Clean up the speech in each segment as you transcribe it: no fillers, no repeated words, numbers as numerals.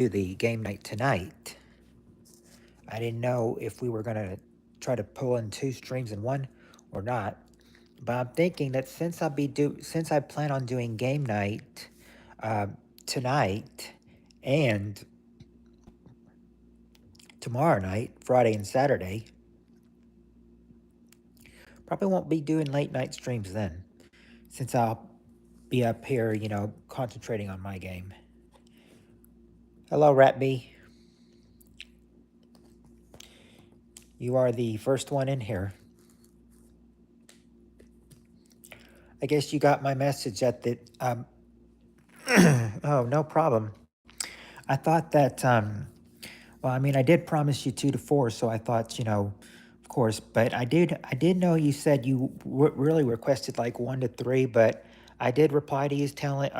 do the game night tonight. I didn't know if we were going to try to pull in 2 streams in one or not. But I'm thinking that since I plan on doing game night uh, tonight and tomorrow night, Friday and Saturday, probably won't be doing late night streams then, since I'll be up here, concentrating on my game. Hello, Ratby. You are the first one in here. I guess you got my message at the. Oh, no problem. I thought that. Well, I mean, I did promise you 2 to 4, so I thought, of course. But I did know you said you really requested like 1 to 3, but I did reply to you telling.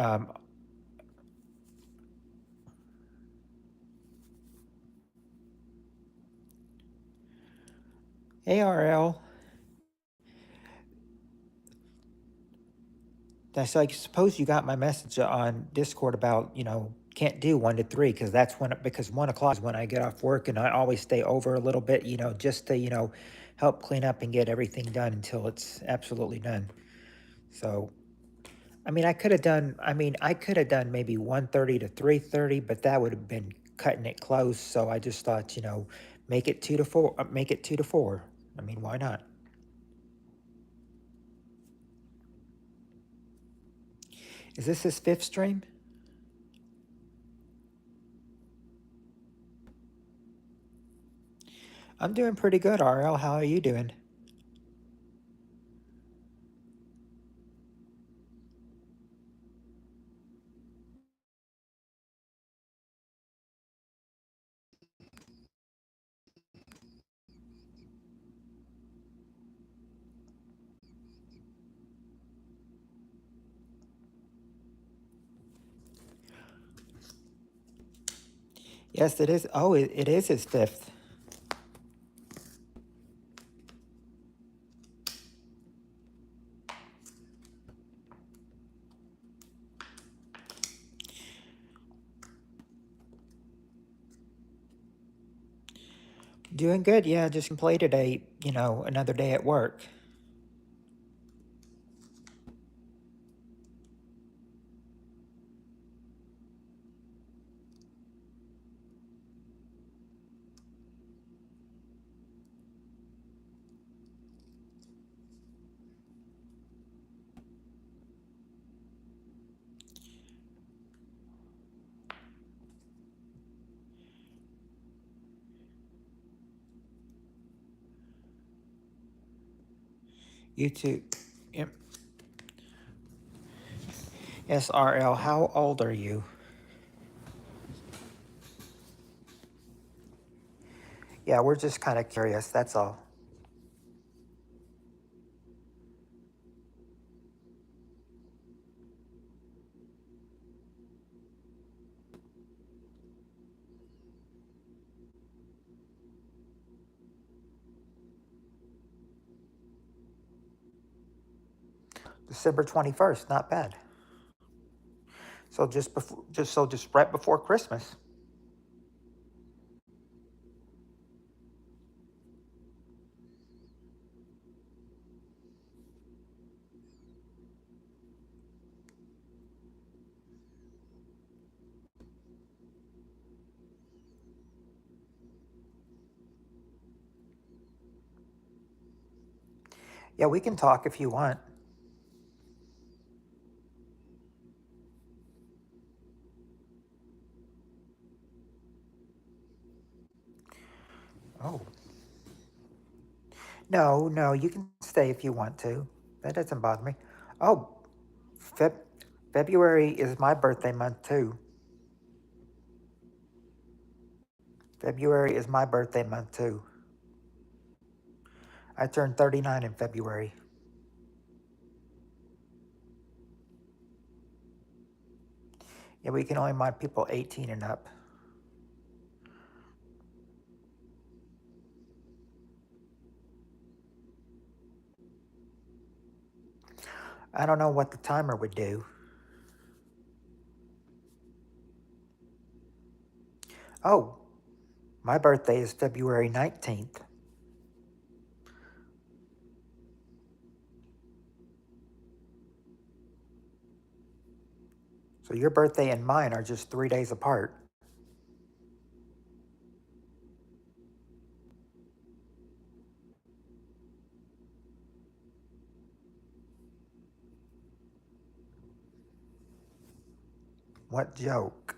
Hey, RL. That's like, suppose you got my message on Discord about, can't do 1 to 3 because 1 o'clock is when I get off work, and I always stay over a little bit, just to, help clean up and get everything done until it's absolutely done. So, I could have done maybe 1:30 to 3:30, but that would have been cutting it close. So I just thought, make it 2 to 4, make it 2 to 4. I mean, why not? Is this his 5th stream? I'm doing pretty good, RL. How are you doing? Yes, it is. Oh, it is his 5th. Doing good. Yeah, just completed another day at work. You too. Yep. Yes, RL. How old are you? Yeah, we're just kind of curious. That's all. December 21st. Not bad. So just right before Christmas. Yeah, we can talk if you want. Oh. No, you can stay if you want to. That doesn't bother me. Oh, Feb- February is my birthday month too. February is my birthday month too. I turned 39 in February. Yeah, we can only mind people 18 and up. I don't know what the timer would do. Oh, my birthday is February 19th. So your birthday and mine are just 3 days apart. What joke?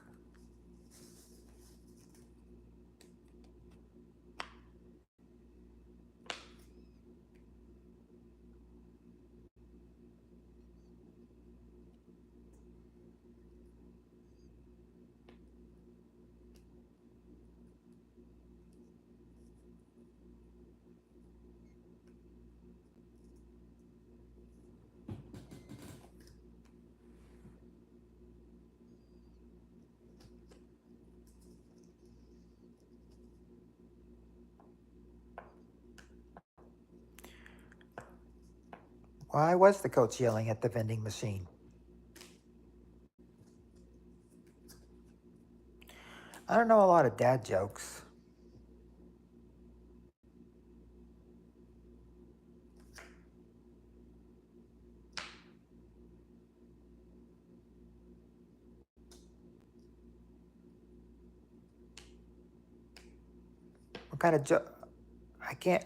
Why was the coach yelling at the vending machine? I don't know a lot of dad jokes. What kind of joke? I can't.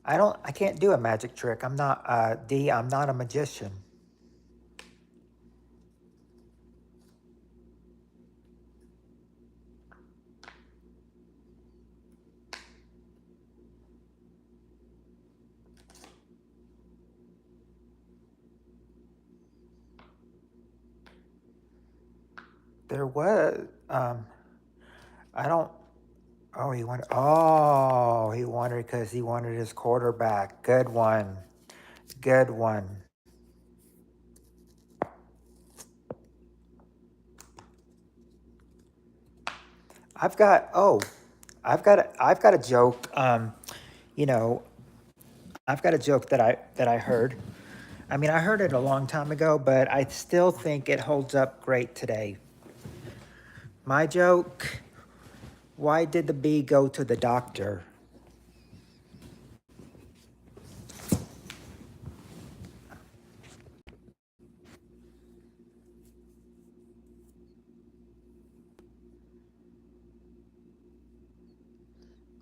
I don't. I can't do a magic trick. I'm not. D. I'm not a magician. There was. I don't. Oh, he wanted. Oh, he wanted because he wanted his quarterback. Good one. Good one. I've got. Oh, I've got a joke. You know, I've got a joke that I heard. I mean, I heard it a long time ago, but I still think it holds up great today. My joke: why did the bee go to the doctor?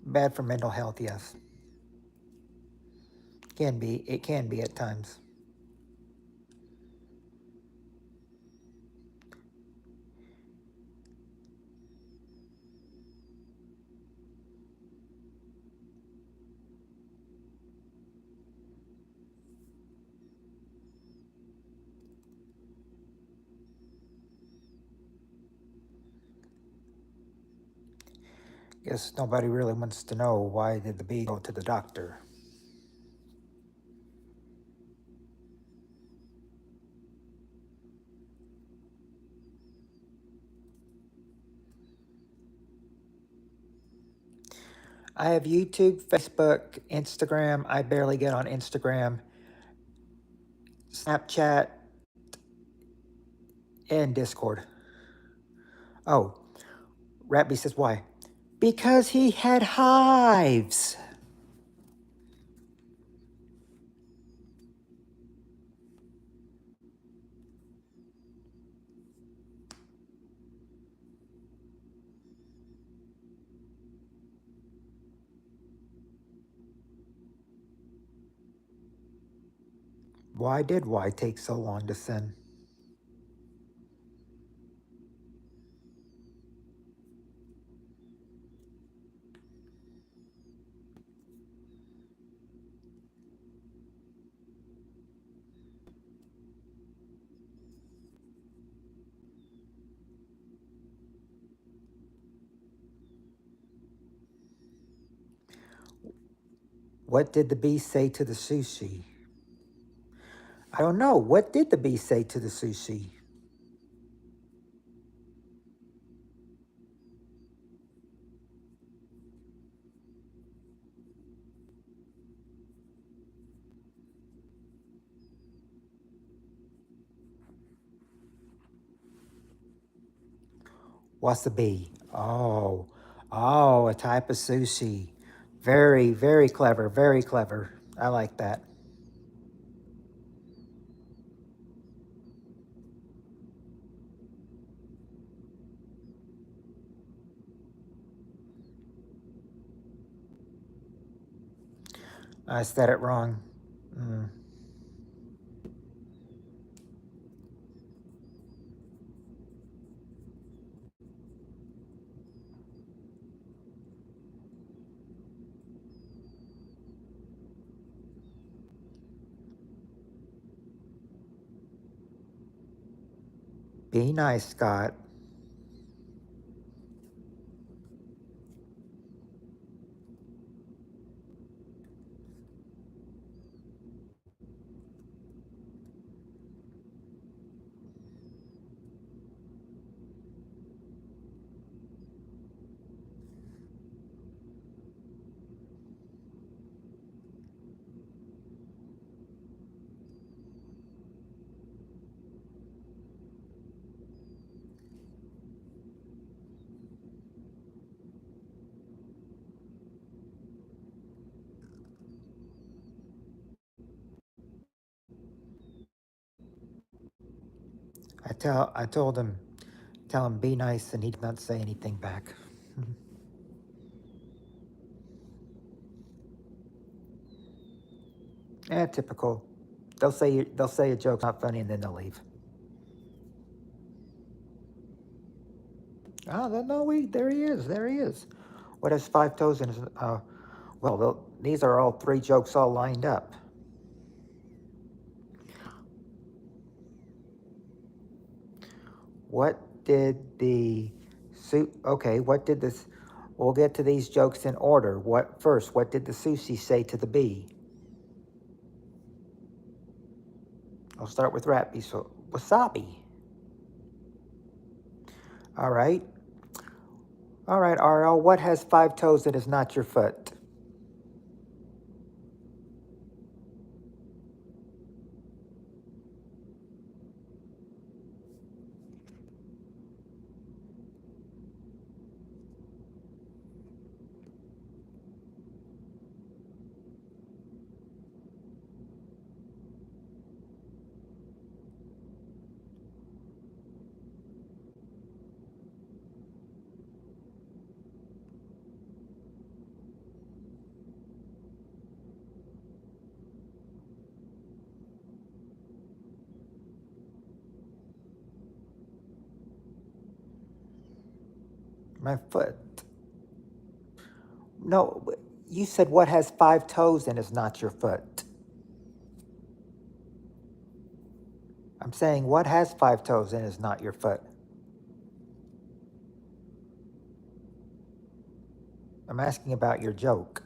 Bad for mental health, yes. Can be. It can be at times. Guess nobody really wants to know why did the bee go to the doctor. I have YouTube, Facebook, Instagram. I barely get on Instagram, Snapchat, and Discord. Oh, Ratby says why? Because he had hives. Why did Y take so long to send? What did the bee say to the sushi? I don't know. What did the bee say to the sushi? Wasabi. Oh. Oh, a type of sushi. Very, very clever. Very clever. I like that. I said it wrong. Mm. Be nice, Scott. I told him, tell him be nice, and he did not say anything back. Typical. They'll say a joke's not funny, and then they'll leave. Oh, no, wait, there he is. There he is. What has five toes in his? Well, these are all three jokes all lined up. What did the suit? Okay, what did this? We'll get to these jokes in order. What first? What did the sushi say to the bee? I'll start with Rappy. So wasabi. All right. All right, RL. What has five toes that is not your foot? My foot. No, you said what has five toes and is not your foot. I'm saying what has five toes and is not your foot. I'm asking about your joke.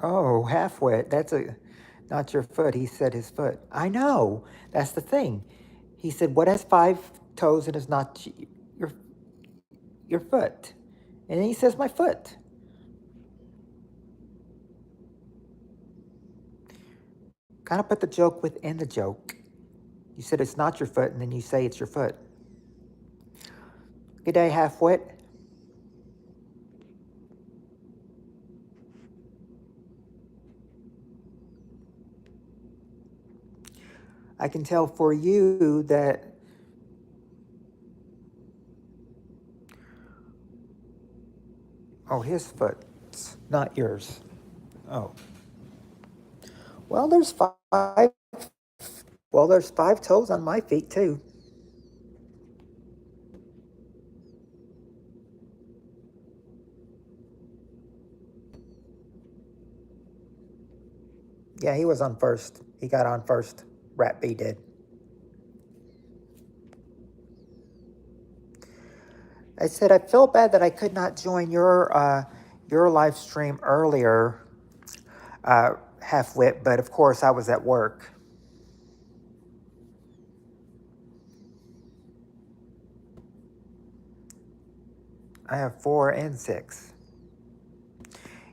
Oh, halfwit. That's a not your foot. He said his foot. I know. That's the thing. He said what has five toes and is not your your foot. And then he says my foot. Kind of put the joke within the joke. You said it's not your foot, and then you say it's your foot. Good day, halfwit. I can tell for you that. Oh, his foot, not yours. Oh, well, there's five. Well, there's five toes on my feet too. Yeah, he was on first. He got on first. Rat B did. I said I feel bad that I could not join your live stream earlier, half wit, but of course I was at work. I have 4 and 6.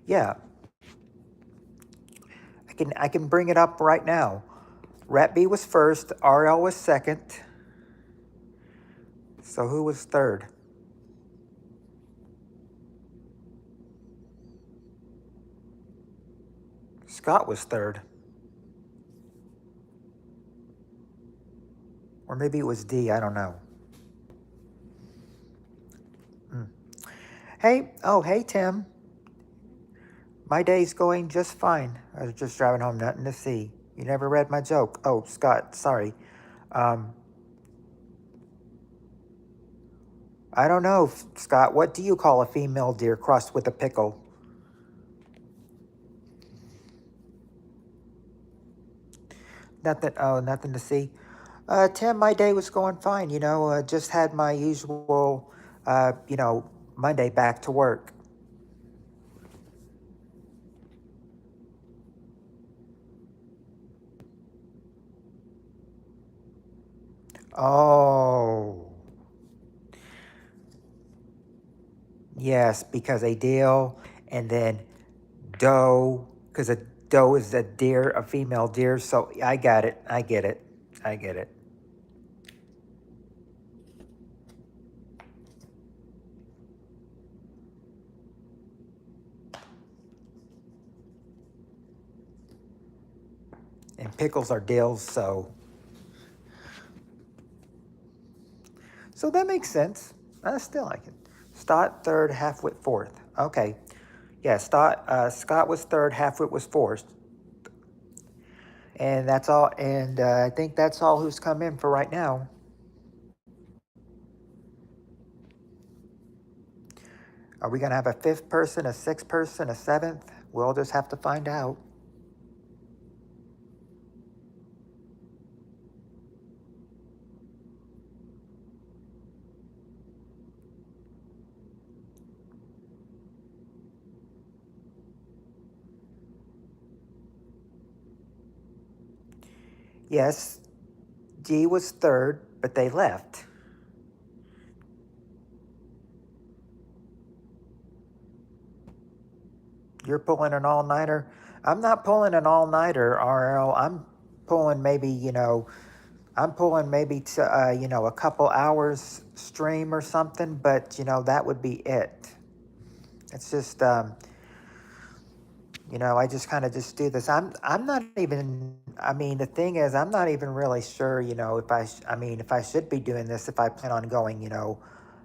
Yeah, I can bring it up right now. Rat B was first, RL was second. So who was third? Scott was third. Or maybe it was D, I don't know. Mm. Hey Tim. My day's going just fine. I was just driving home, nothing to see. You never read my joke. Oh, Scott, sorry. Um, I don't know, Scott. What do you call a female deer crossed with a pickle? Nothing. Oh, nothing to see. Tim, my day was going fine. Just had my usual, Monday back to work. Oh, yes, because a deal, and then doe, because a doe is a deer, a female deer. So I got it. I get it. I get it. And pickles are dills, so that makes sense. I still like it. Stott third, Halfwit fourth. Okay, yeah. Scott was third, Halfwit was fourth, and that's all. And I think that's all who's come in for right now. Are we gonna have a fifth person, a sixth person, a seventh? We'll just have to find out. Yes, D was third, but they left. You're pulling an all nighter. I'm not pulling an all nighter, RL. I'm pulling maybe, I'm pulling maybe to, a couple hours stream or something, but, that would be it. It's just, I just kind of just do this. I'm not even, I mean, the thing is, I'm not even really sure, if if I should be doing this, if I plan on going,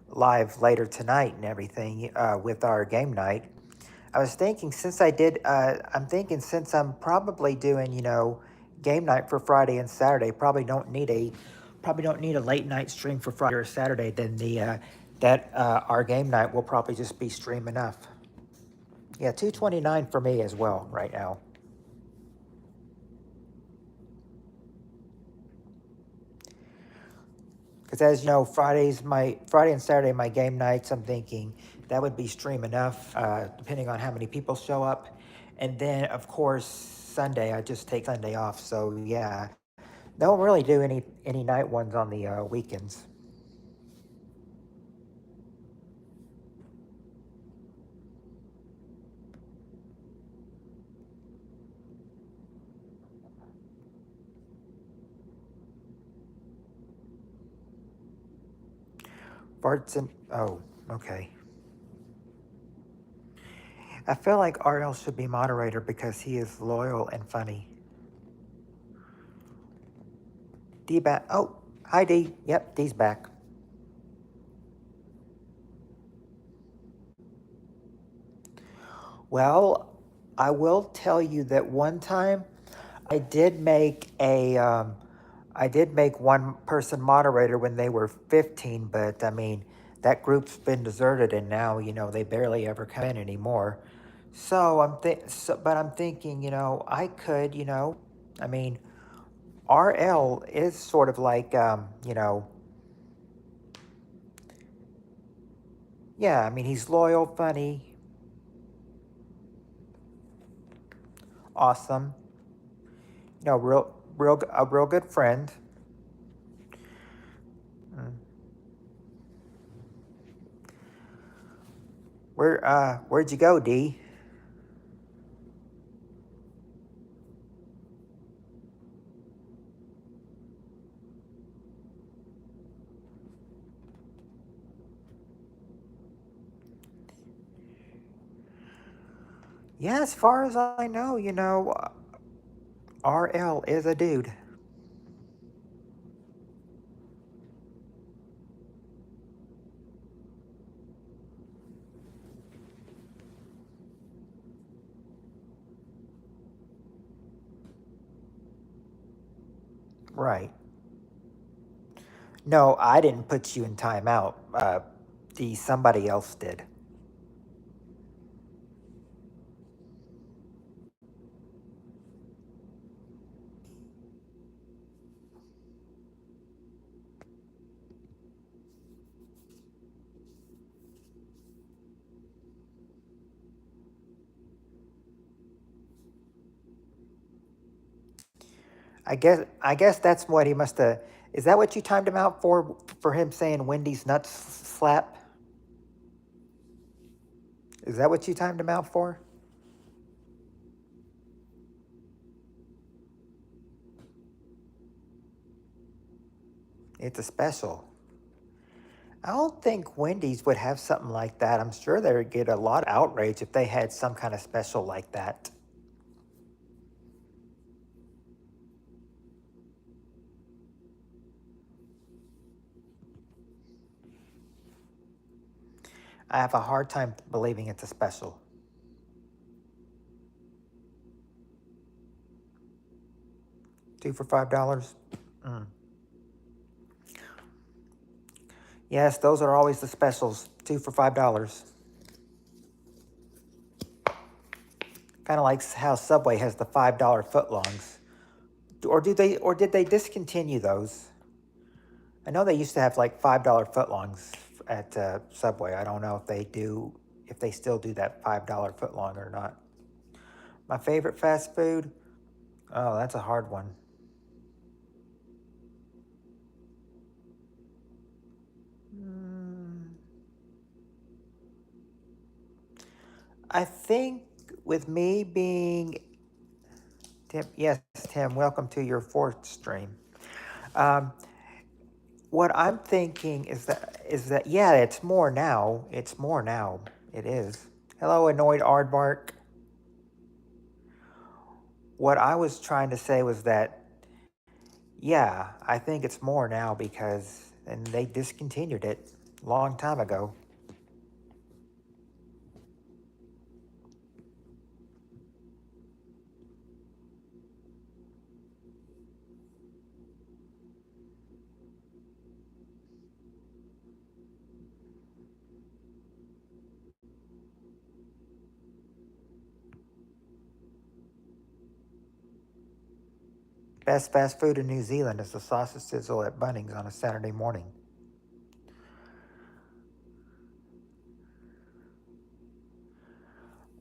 live later tonight and everything, with our game night. I was thinking I'm thinking since I'm probably doing, game night for Friday and Saturday, probably don't need a late night stream for Friday or Saturday, then our game night will probably just be stream enough. Yeah, 229 for me as well right now. Because as you know, Friday and Saturday my game nights. I'm thinking that would be stream enough, depending on how many people show up, and then of course Sunday I just take Sunday off. So yeah, don't really do any night ones on the weekends. Farts and oh, okay. I feel like RL should be moderator because he is loyal and funny. D back. Oh, hi D. Yep, D's back. Well, I will tell you that one time I did make I did make one person moderator when they were 15, but I mean, that group's been deserted and now, they barely ever come in anymore. But I'm thinking, I could, I mean, RL is sort of like, yeah, I mean, he's loyal, funny, awesome, a real good friend. Mm. Where'd you go, D? Yeah, as far as I know, RL is a dude. Right. No, I didn't put you in timeout. D, somebody else did. I guess that's what he must have. Is that what you timed him out for him saying Wendy's nuts slap? Is that what you timed him out for? It's a special. I don't think Wendy's would have something like that. I'm sure they would get a lot of outrage if they had some kind of special like that. I have a hard time believing it's a special. Two for $5. Mm. Yes, those are always the specials. Two for $5. Kind of like how Subway has the $5 footlongs. Or did they discontinue those? I know they used to have like $5 footlongs at Subway. I don't know if they still do that $5 footlong or not. My favorite fast food? Oh, that's a hard one. Mm, I think with me being Tim, yes, Tim, welcome to your fourth stream. Um, what I'm thinking is that yeah, it's more now. It's more now. It is. Hello, annoyed aardvark. What I was trying to say was that yeah, I think it's more now because and they discontinued it a long time ago. Best fast food in New Zealand is the sausage sizzle at Bunnings on a Saturday morning.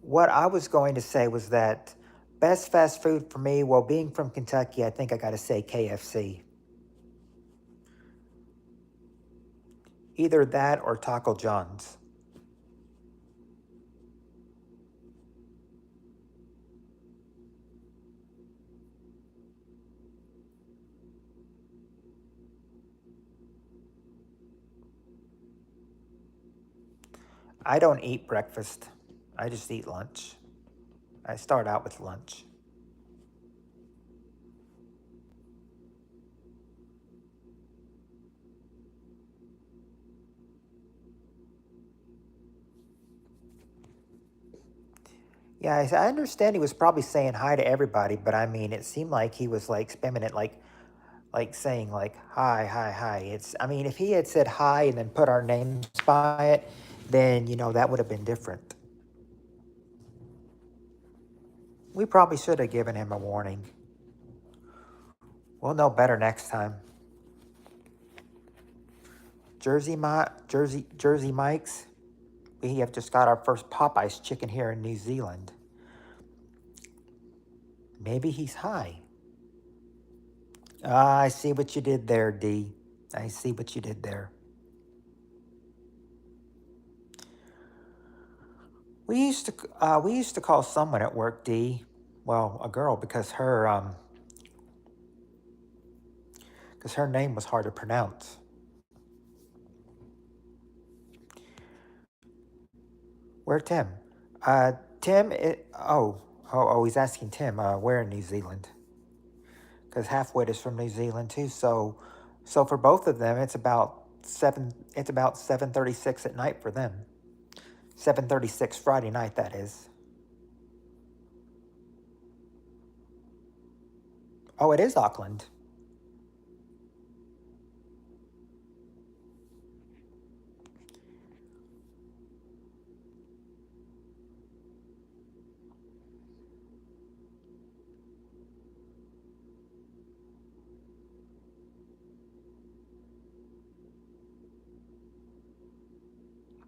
What I was going to say was that best fast food for me, well, being from Kentucky, I think I got to say KFC. Either that or Taco John's. I don't eat breakfast. I just eat lunch. I start out with lunch. Yeah, I understand he was probably saying hi to everybody, but I mean, it seemed like he was like spamming it, like saying like hi, hi, hi. I mean, if he had said hi and then put our names by it, then that would have been different. We probably should have given him a warning. We'll know better next time. Jersey Mike's. We have just got our first Popeyes chicken here in New Zealand. Maybe he's high. Ah, I see what you did there, D. I see what you did there. We used to call someone at work D, well, a girl, because her name was hard to pronounce. Where Tim? Tim. He's asking Tim. Where in New Zealand? Because Halfwit is from New Zealand too. So for both of them, it's about seven. It's about 7:36 at night for them. 7:36 Friday night. That is. Oh, it is Auckland.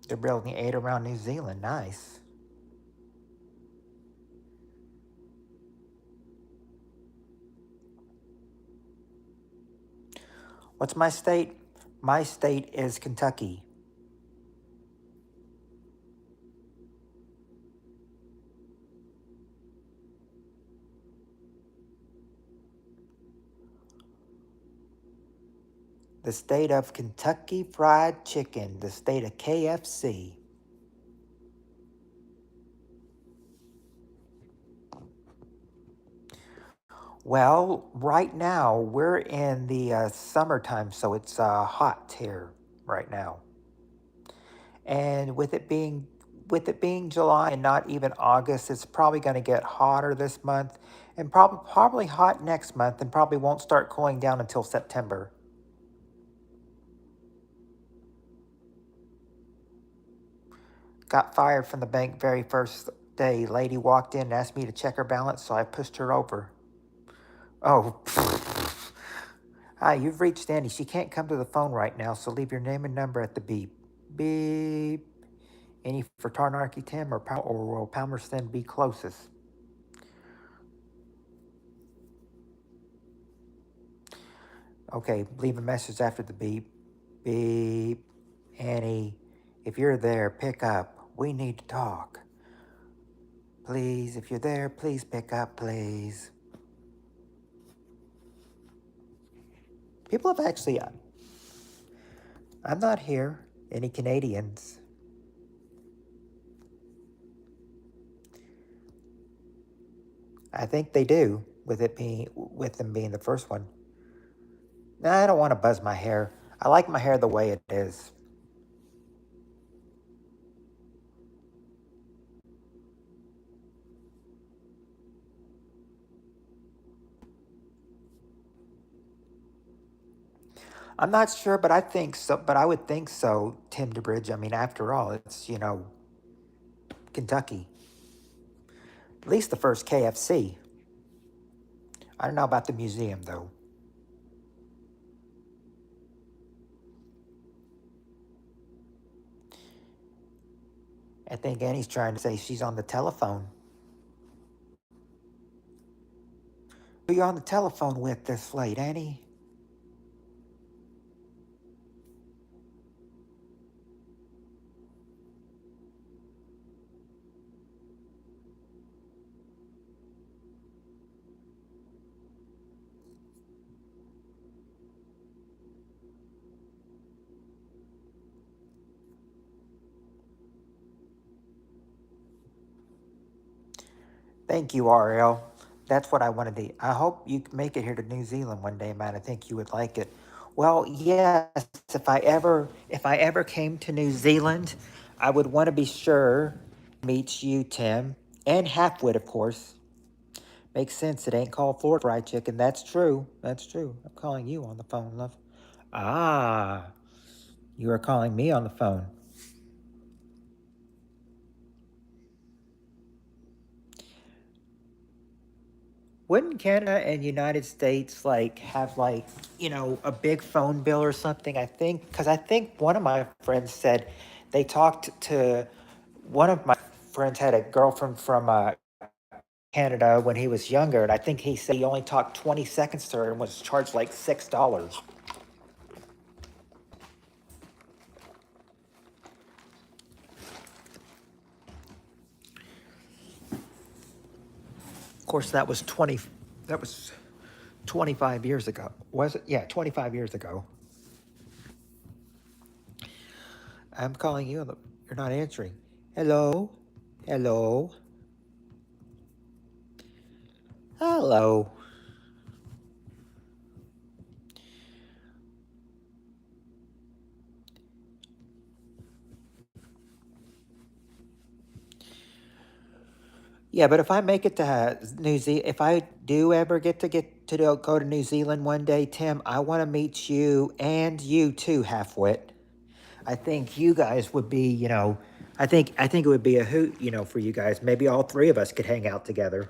They're building 8 around New Zealand. Nice. What's my state? My state is Kentucky. The state of Kentucky Fried Chicken. The state of KFC. Well, right now we're in the summertime, so it's hot here right now. And with it being July and not even August, it's probably going to get hotter this month, and probably hot next month, and probably won't start cooling down until September. Got fired from the bank very first day. Lady walked in and asked me to check her balance, so I pushed her over. Oh, hi, you've reached Annie. She can't come to the phone right now, so leave your name and number at the beep. Beep. Any for Tarnarchy Tim or will Palmerston be closest? Okay, leave a message after the beep. Beep. Annie, if you're there, pick up. We need to talk. Please, if you're there, please pick up, please. People have actually. I'm not here. Any Canadians? I think they do, with them being the first one. Nah, I don't want to buzz my hair. I like my hair the way it is. I'm not sure, but I think so. But I would think so, Tim DeBridge. I mean, after all, it's Kentucky. At least the first KFC. I don't know about the museum though. I think Annie's trying to say she's on the telephone. Who you on the telephone with this late, Annie? Thank you, RL. That's what I wanted to. I hope you can make it here to New Zealand one day, man. I think you would like it. Well, yes. If I ever came to New Zealand, I would want to be sure to meet you, Tim, and Halfwit, of course. Makes sense. It ain't called Florida Fried Chicken. That's true. That's true. I'm calling you on the phone, love. Ah, you are calling me on the phone. Wouldn't Canada and United States have a big phone bill or something? I think because I think one of my friends said they talked to one of my friends had a girlfriend from Canada when he was younger, and I think he said he only talked 20 seconds to her and was charged like $6. Of course, that was 20. That was 25 years ago. Was it? Yeah, 25 years ago. I'm calling you. You're not answering. Hello? Hello? Hello? Yeah, but if I make it to New Zealand, if I do ever go to New Zealand one day, Tim, I want to meet you and you too, Halfwit. I think you guys would be, I think it would be a hoot, for you guys. Maybe all three of us could hang out together.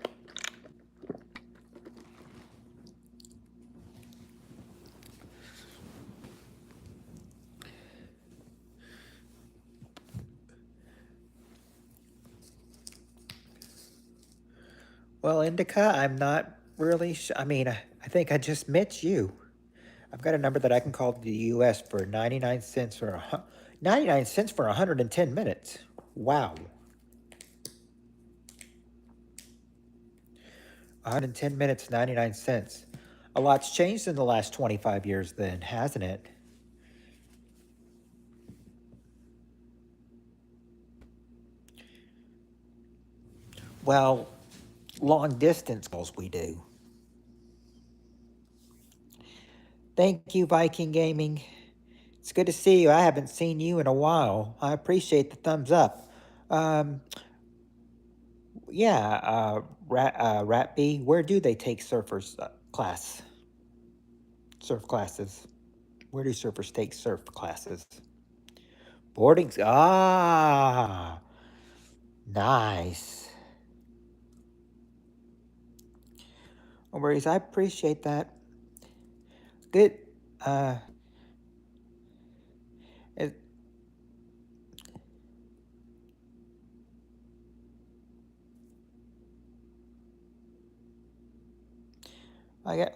Well, Indica, I'm not really. I mean, I think I just met you. I've got a number that I can call to the U.S. for 99 cents 99 cents for 110 minutes. Wow, 110 minutes, 99 cents. A lot's changed in the last 25 years, then, hasn't it? Well, long distance calls we do. Thank you, Viking Gaming. It's good to see you. I haven't seen you in a while. I appreciate the thumbs up. Um, yeah, Rat B, where do they take surf classes? Where do surfers take surf classes? Boardings. Ah, nice. No worries. I appreciate that. Good. Uh, it,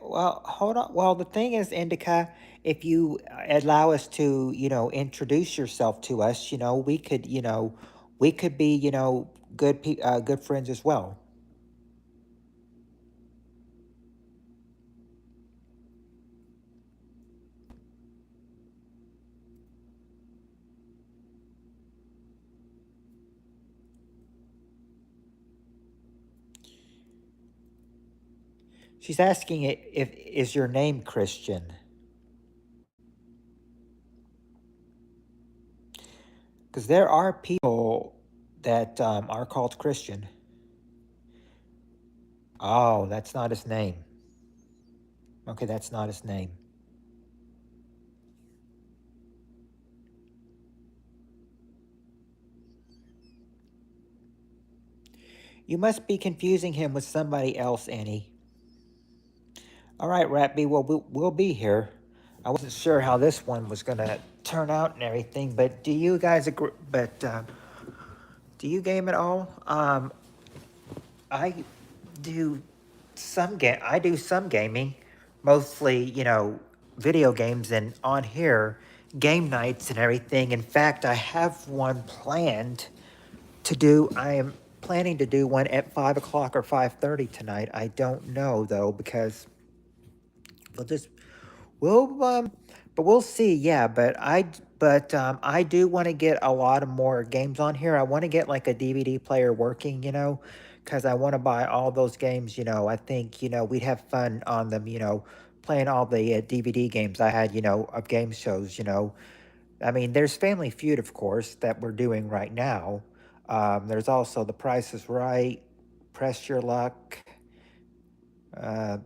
well, hold on. Well, the thing is, Indica, if you allow us to, introduce yourself to us, we could be, good friends as well. She's asking if is your name Christian? Because there are people that are called Christian. Oh, that's not his name. Okay, that's not his name. You must be confusing him with somebody else, Annie. All right, Ratby, well, we'll be here. I wasn't sure how this one was going to turn out and everything, but do you guys agree? But do you game at all? I do I do some gaming, mostly, video games and on here, game nights and everything. In fact, I have one planned to do. I am planning to do one at 5 o'clock or 5:30 tonight. I don't know though because we'll just we'll but we'll see. Yeah, I do want to get a lot of more games on here. I want to get like a DVD player working, because I want to buy all those games. I think we'd have fun on them. Playing all the DVD games I had. Of game shows. I mean, there's Family Feud, of course, that we're doing right now. There's also The Price is Right, Press Your Luck. Uh,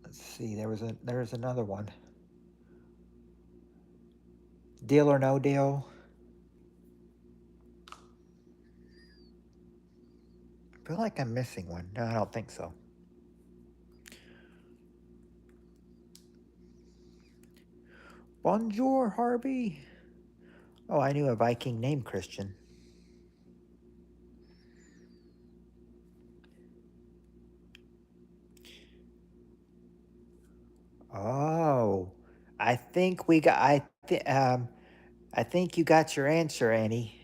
let's see, there's another one. Deal or No Deal. I feel like I'm missing one. No, I don't think so. Bonjour, Harvey. Oh, I knew a Viking named Christian. Oh, I think we got. I think you got your answer, Annie.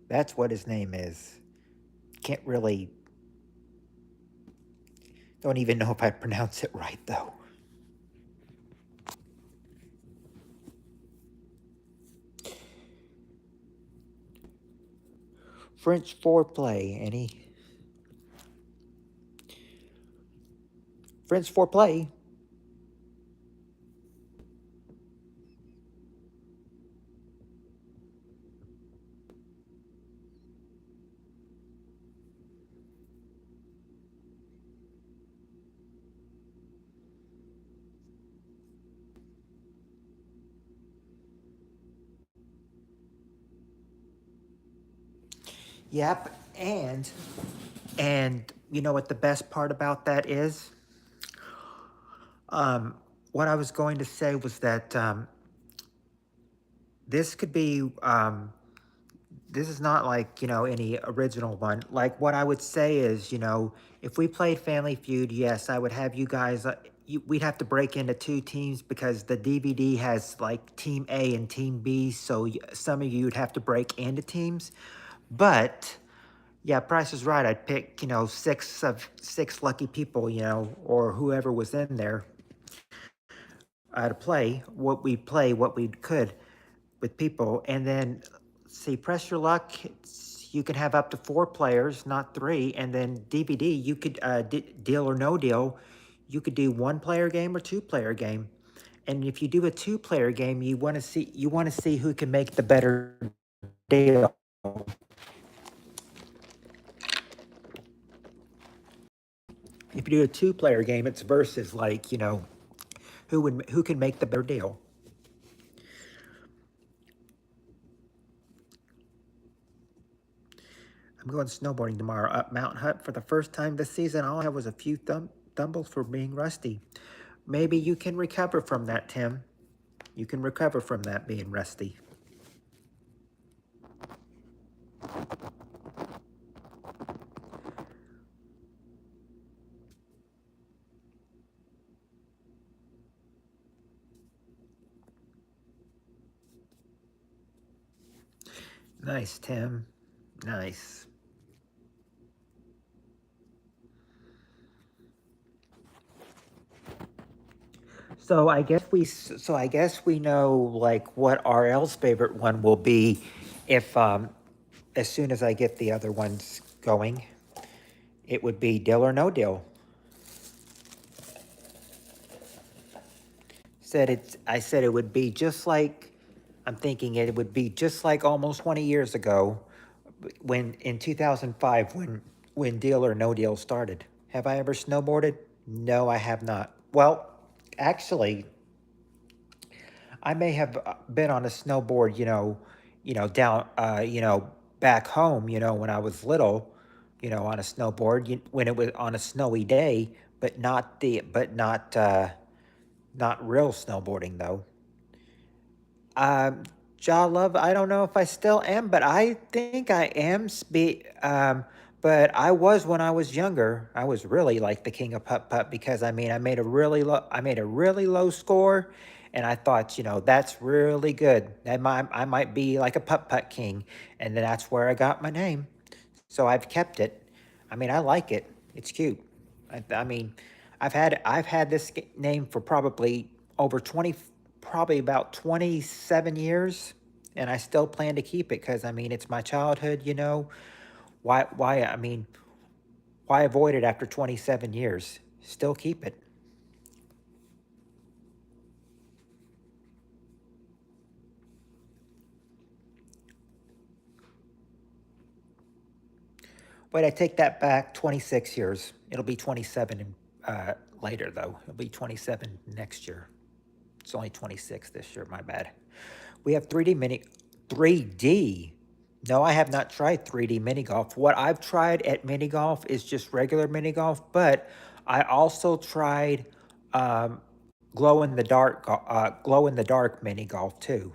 That's what his name is. Can't really, don't even know if I pronounce it right though. French foreplay, any? French foreplay? Yep. And you know what the best part about that is? Um, what I was going to say was that this could be this is not like, any original one. Like what I would say is, if we played Family Feud, yes, I would have you guys. We'd have to break into two teams because the DVD has like Team A and Team B. So some of you would have to break into teams. But yeah, Price is right. I'd pick, six lucky people, or whoever was in there to play what we could with people, and then see, press your luck. You can have up to 4 players, not 3, and then DVD. You could deal or no deal. You could do 1 player game or 2 player game, and if you do a 2 player game, you want to see who can make the better deal. If you do a 2 player game, it's versus like who can make the better deal. I'm going snowboarding tomorrow up Mount Hutt for the first time this season. All I have was a few stumbles for being rusty. Maybe you can recover from that, Tim. You can recover from that being rusty. Nice, Tim. Nice. So I guess we know like what RL's favorite one will be if as soon as I get the other ones going. It would be deal or no deal. I said it would be just like I'm thinking it would be just like almost 20 years ago when in 2005 when Deal or No Deal started. Have I ever snowboarded? No, I have not. Well, actually, I may have been on a snowboard, down, back home, when I was little, on a snowboard when it was on a snowy day, but not real snowboarding though. Um, Jaw Love, I don't know if I still am, but I think I am. But I was when I was younger. I was really like the king of putt putt because I made a really low score, and I thought, that's really good. I might be like a putt putt king, and then that's where I got my name. So I've kept it. I mean, I like it. It's cute. I mean, I've had this name for probably over 20, probably about 27 years, and I still plan to keep it because I mean it's my childhood. Why avoid it after 27 years? Still keep it. Wait, I take that back. 26 years. It'll be 27 later though. It'll be 27 next year. It's only 26 this year. My bad. We have 3D. No, I have not tried 3D mini golf. What I've tried at mini golf is just regular mini golf, but I also tried um, glow in the dark mini golf too.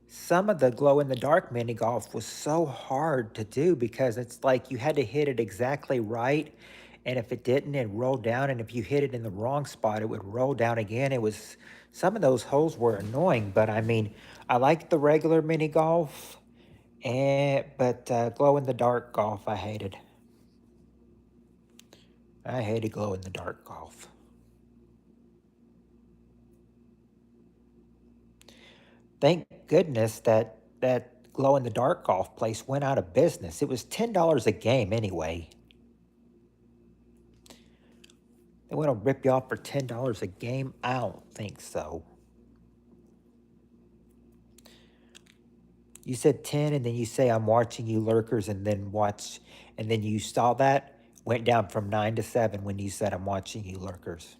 Some of the glow in the dark mini golf was so hard to do because it's like you had to hit it exactly right. And if it didn't, it rolled down. And if you hit it in the wrong spot, it would roll down again. Some of those holes were annoying, but I mean, I like the regular mini golf. But glow in the dark golf, I hated. I hated glow in the dark golf. Thank goodness that glow in the dark golf place went out of business. It was $10 a game anyway. They want to rip you off for $10 a game? I don't think so. You said 10 and then you say I'm watching you lurkers and then you saw that went down from 9 to 7 when you said I'm watching you lurkers.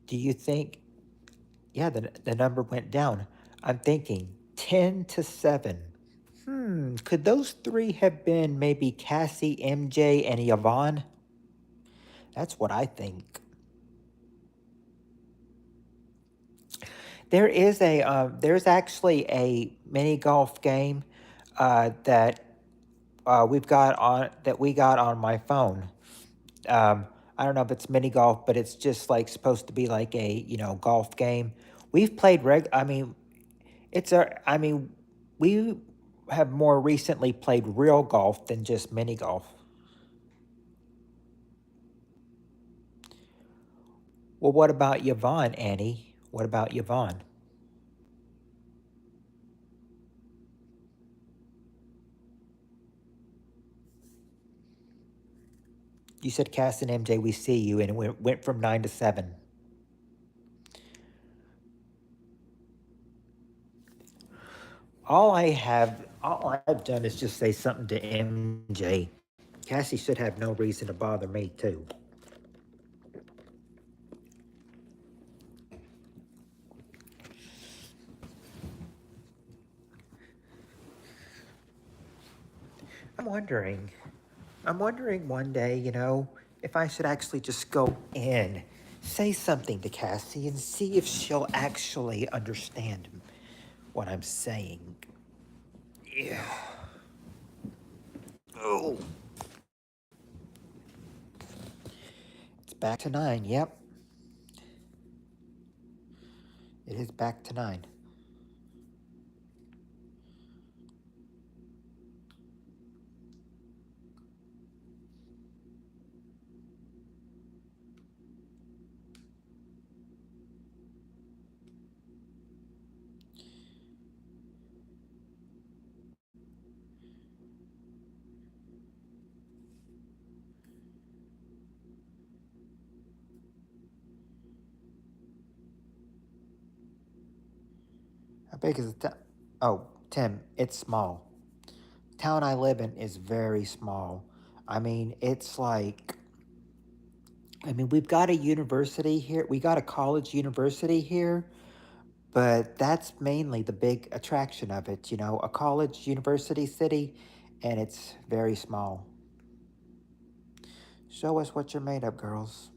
Do you think yeah, the number went down. I'm thinking 10 to 7. Could those three have been maybe Cassie, MJ, and Yvonne? That's what I think. There's actually a mini golf game that we got on my phone. I don't know if it's mini golf, but it's just like supposed to be like a golf game. We've played I mean, it's a. I mean, we have more recently played real golf than just mini golf. Well, what about Yvonne, Annie? What about Yvonne? You said Cass and MJ, we see you, and it went from 9 to 7. All I've done is just say something to MJ. Cassie should have no reason to bother me too. I'm wondering, I'm wondering one day, if I should actually just go in, say something to Cassie, and see if she'll actually understand what I'm saying. Yeah. Oh. It's back to 9. Yep. It is back to 9. How big is the town? Oh, Tim, it's small. The town I live in is very small. I mean, it's like, we've got a university here. We got a college university here, but that's mainly the big attraction of it, a college university city, and it's very small. Show us what you're made of, girls.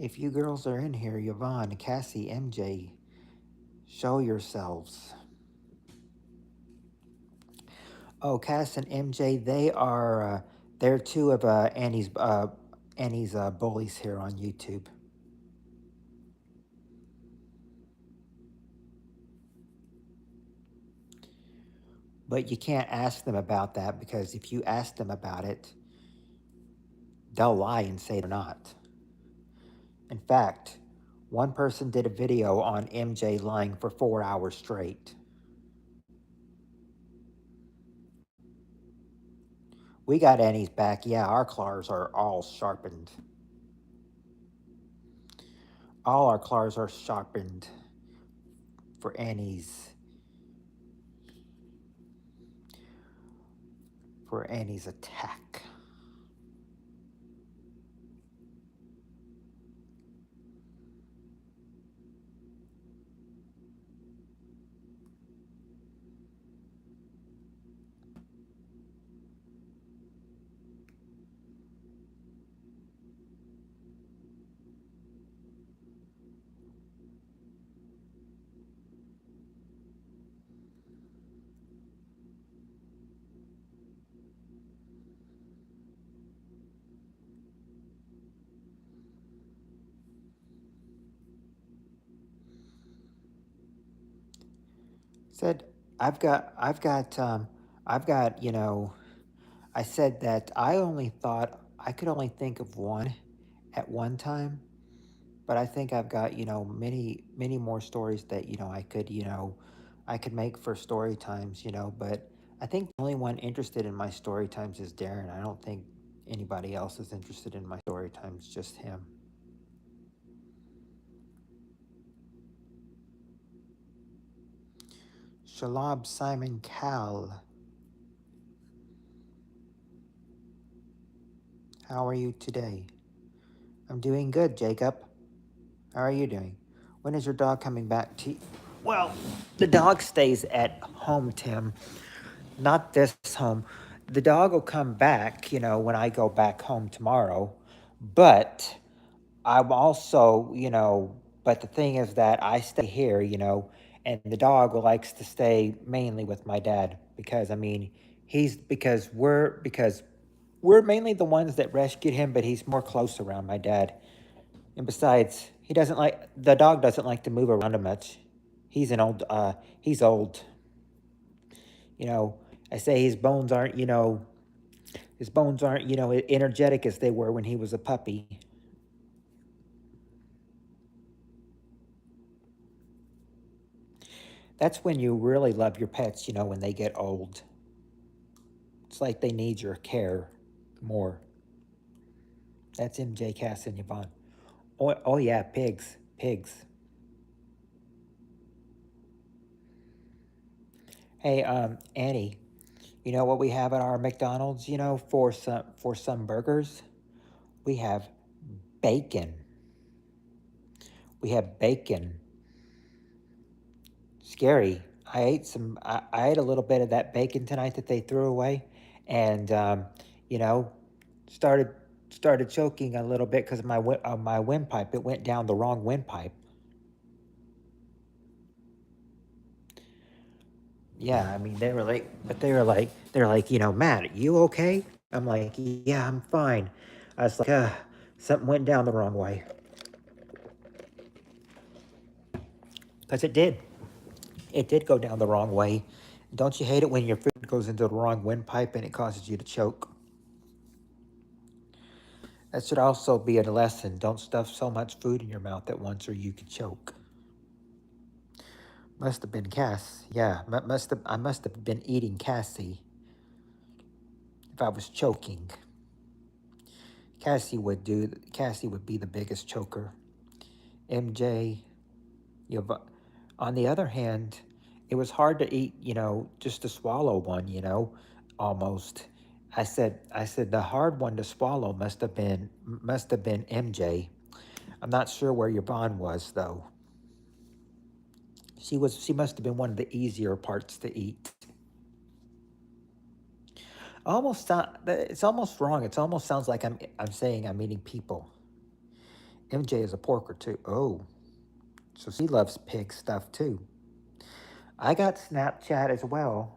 If you girls are in here, Yvonne, Cassie, MJ, show yourselves. Oh, Cass and MJ, they're two of Annie's bullies here on YouTube. But you can't ask them about that because if you ask them about it, they'll lie and say they're not. In fact, one person did a video on MJ lying for 4 hours straight. We got Annie's back. Yeah, our claws are all sharpened. All our claws are sharpened for Annie's attack. Said, I've got, I said that I only thought I could only think of one at one time, but I think I've got, many more stories that, I could make for story times, but I think the only one interested in my story times is Darren. I don't think anybody else is interested in my story times, just him. Shalab Simon Cal, how are you today? I'm doing good, Jacob. How are you doing? When is your dog coming back to you? Well, the dog stays at home, Tim. Not this home. The dog will come back, when I go back home tomorrow. But I'm also, but the thing is that I stay here, and the dog likes to stay mainly with my dad because, because we're mainly the ones that rescued him, but he's more close around my dad. And besides, the dog doesn't like to move around much. He's an old, he's old. You know, I say his bones aren't, energetic as they were when he was a puppy. That's when you really love your pets, when they get old. It's like they need your care more. That's MJ, Cass, and Yvonne. Oh yeah, pigs. Pigs. Hey, Annie, you know what we have at our McDonald's, for some burgers? We have bacon. We have bacon. Scary. I ate a little bit of that bacon tonight that they threw away, and you know, started started choking a little bit because my windpipe, it went down the wrong windpipe. Yeah, I mean they're like, Matt, you okay? I'm like, yeah, I'm fine. I was like, something went down the wrong way, because it did. It did go down the wrong way. Don't you hate it when your food goes into the wrong windpipe and it causes you to choke? That should also be a lesson. Don't stuff so much food in your mouth at once or you could choke. Must have been Cass. Yeah, I must have been eating Cassie if I was choking. Cassie would be the biggest choker. MJ, you've, on the other hand, it was hard to eat, just to swallow one, almost. I said the hard one to swallow must have been MJ. I'm not sure where your bond was though. She must have been one of the easier parts to eat. It's almost wrong. It almost sounds like I'm saying I'm eating people. MJ is a porker too. Oh, so she loves pig stuff too. I got Snapchat as well.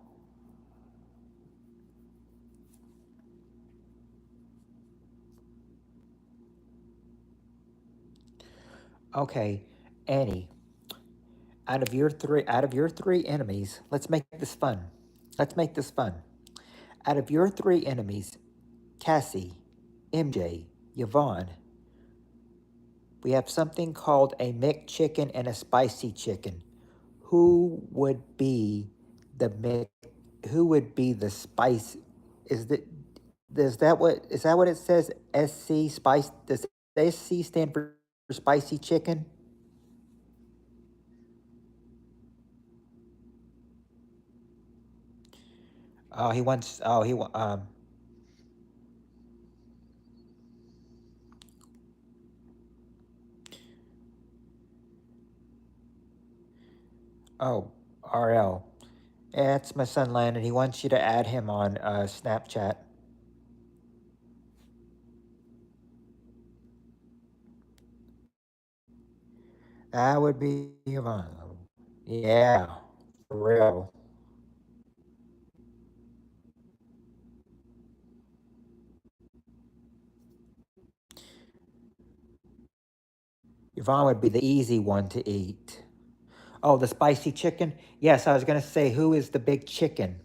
Okay, Annie, out of your three enemies, let's make this fun. Let's make this fun. Out of your three enemies, Cassie, MJ, Yvonne, we have something called a McChicken and a spicy chicken. Who would be the Mc? Who would be the spice? Is that is that what it says? SC spice. Does SC stand for spicy chicken? Oh, he wants. Oh, he. Oh, RL. Yeah, that's my son Landon. He wants you to add him on Snapchat. That would be Yvonne. Yeah, for real. Yvonne would be the easy one to eat. Oh, the spicy chicken? Yes, I was gonna say, who is the big chicken?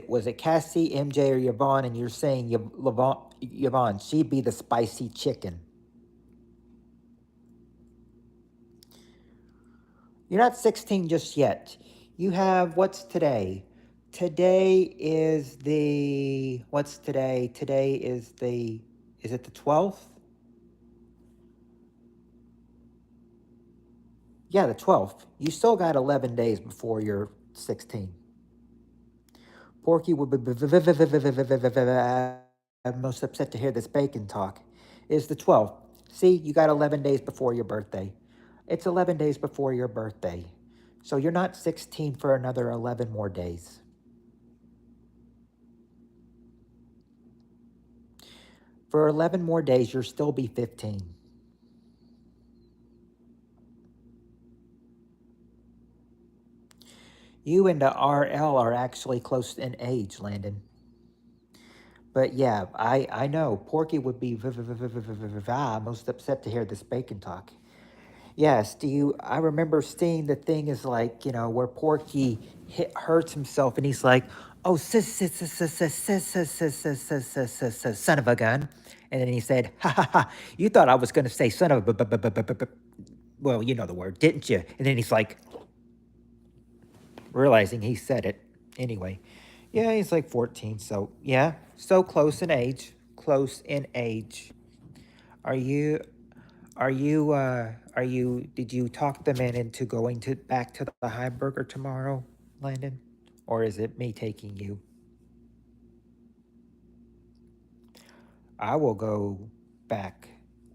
Was it Cassie, MJ, or Yvonne? And you're saying Yvonne, she'd be the spicy chicken. You're not 16 just yet. You have, what's today? Today is what's today? Today is it the 12th? Yeah, the 12th. You still got 11 days before you're 16. Porky would be most upset to hear this bacon talk. Is the 12th. See, you got 11 days before your birthday. It's 11 days before your birthday. So you're not 16 for another 11 more days. For 11 more days, you'll still be 15. You and the RL are actually close in age, Landon. But yeah, I know. Porky would be most upset to hear this bacon talk. Yes, I remember seeing the thing is like, where Porky hurts himself and he's like, oh, son of a gun. And then he said, ha ha ha, you thought I was going to say son of a, well, you know the word, didn't you? And then he's like, realizing he said it. Anyway, yeah, he's like 14. So, yeah, so close in age. Close in age. Are you did you talk them into going back to the Hamburger tomorrow, Landon? Or is it me taking you? I will go back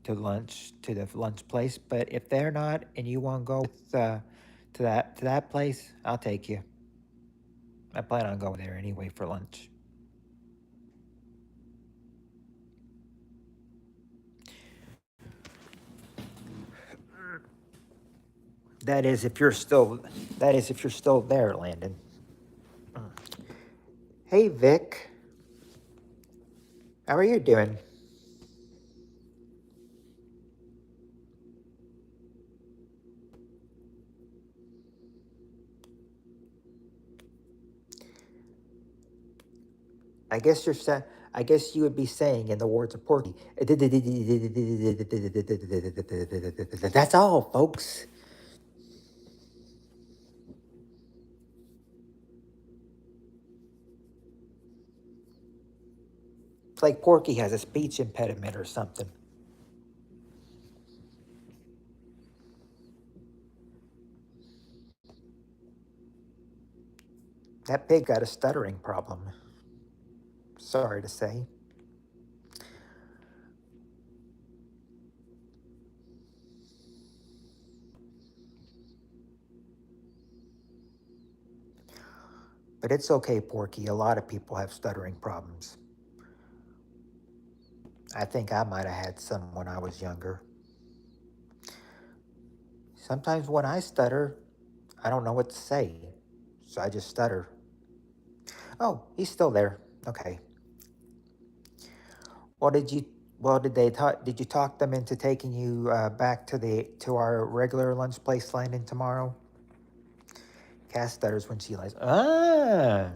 to the lunch place, but if they're not and you want to go to that place, I'll take you. I plan on going there anyway for lunch. That is if you're still there, Landon. Hey Vic, how are you doing? I guess I guess you would be saying in the words of Porky. That's all, folks. It's like Porky has a speech impediment or something. That pig got a stuttering problem. Sorry to say. But it's okay, Porky. A lot of people have stuttering problems. I think I might have had some when I was younger. Sometimes when I stutter, I don't know what to say. So I just stutter. Oh, he's still there. Okay. Well, did you talk them into taking you back to our regular lunch place landing tomorrow? Cass stutters when she lies. Ah.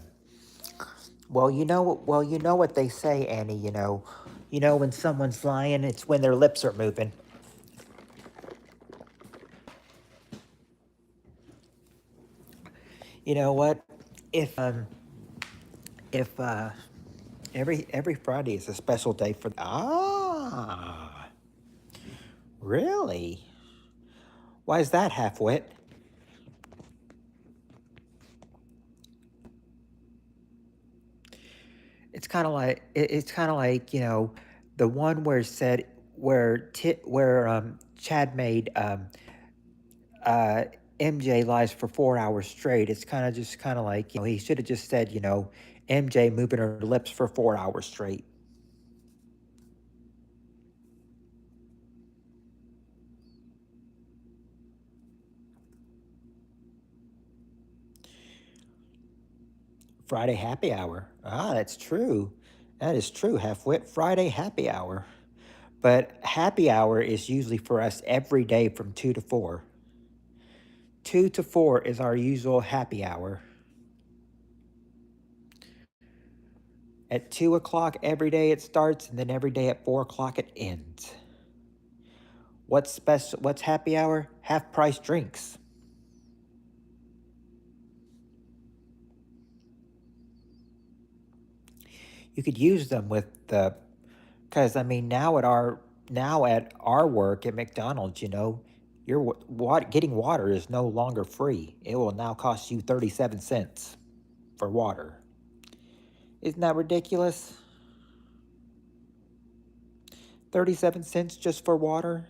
Well, you know what they say, Annie. When someone's lying, it's when their lips are moving. You know what? If if every Friday is a special day for really? Why is that, halfwit? It's kind of like the one where it said where Chad made uh, MJ lies for 4 hours straight. It's kind of like he should have just said MJ moving her lips for 4 hours straight. Friday happy hour. Ah, that's true. That is true. Halfwit Friday happy hour. But happy hour is usually for us every day from 2 to 4. 2 to 4 is our usual happy hour. At 2 o'clock every day it starts, and then every day at 4 o'clock it ends. What's special? What's happy hour? Half price drinks. You could use them with the, because I mean now at our work at McDonald's, your getting water is no longer free. It will now cost you 37 cents for water. Isn't that ridiculous? 37 cents just for water,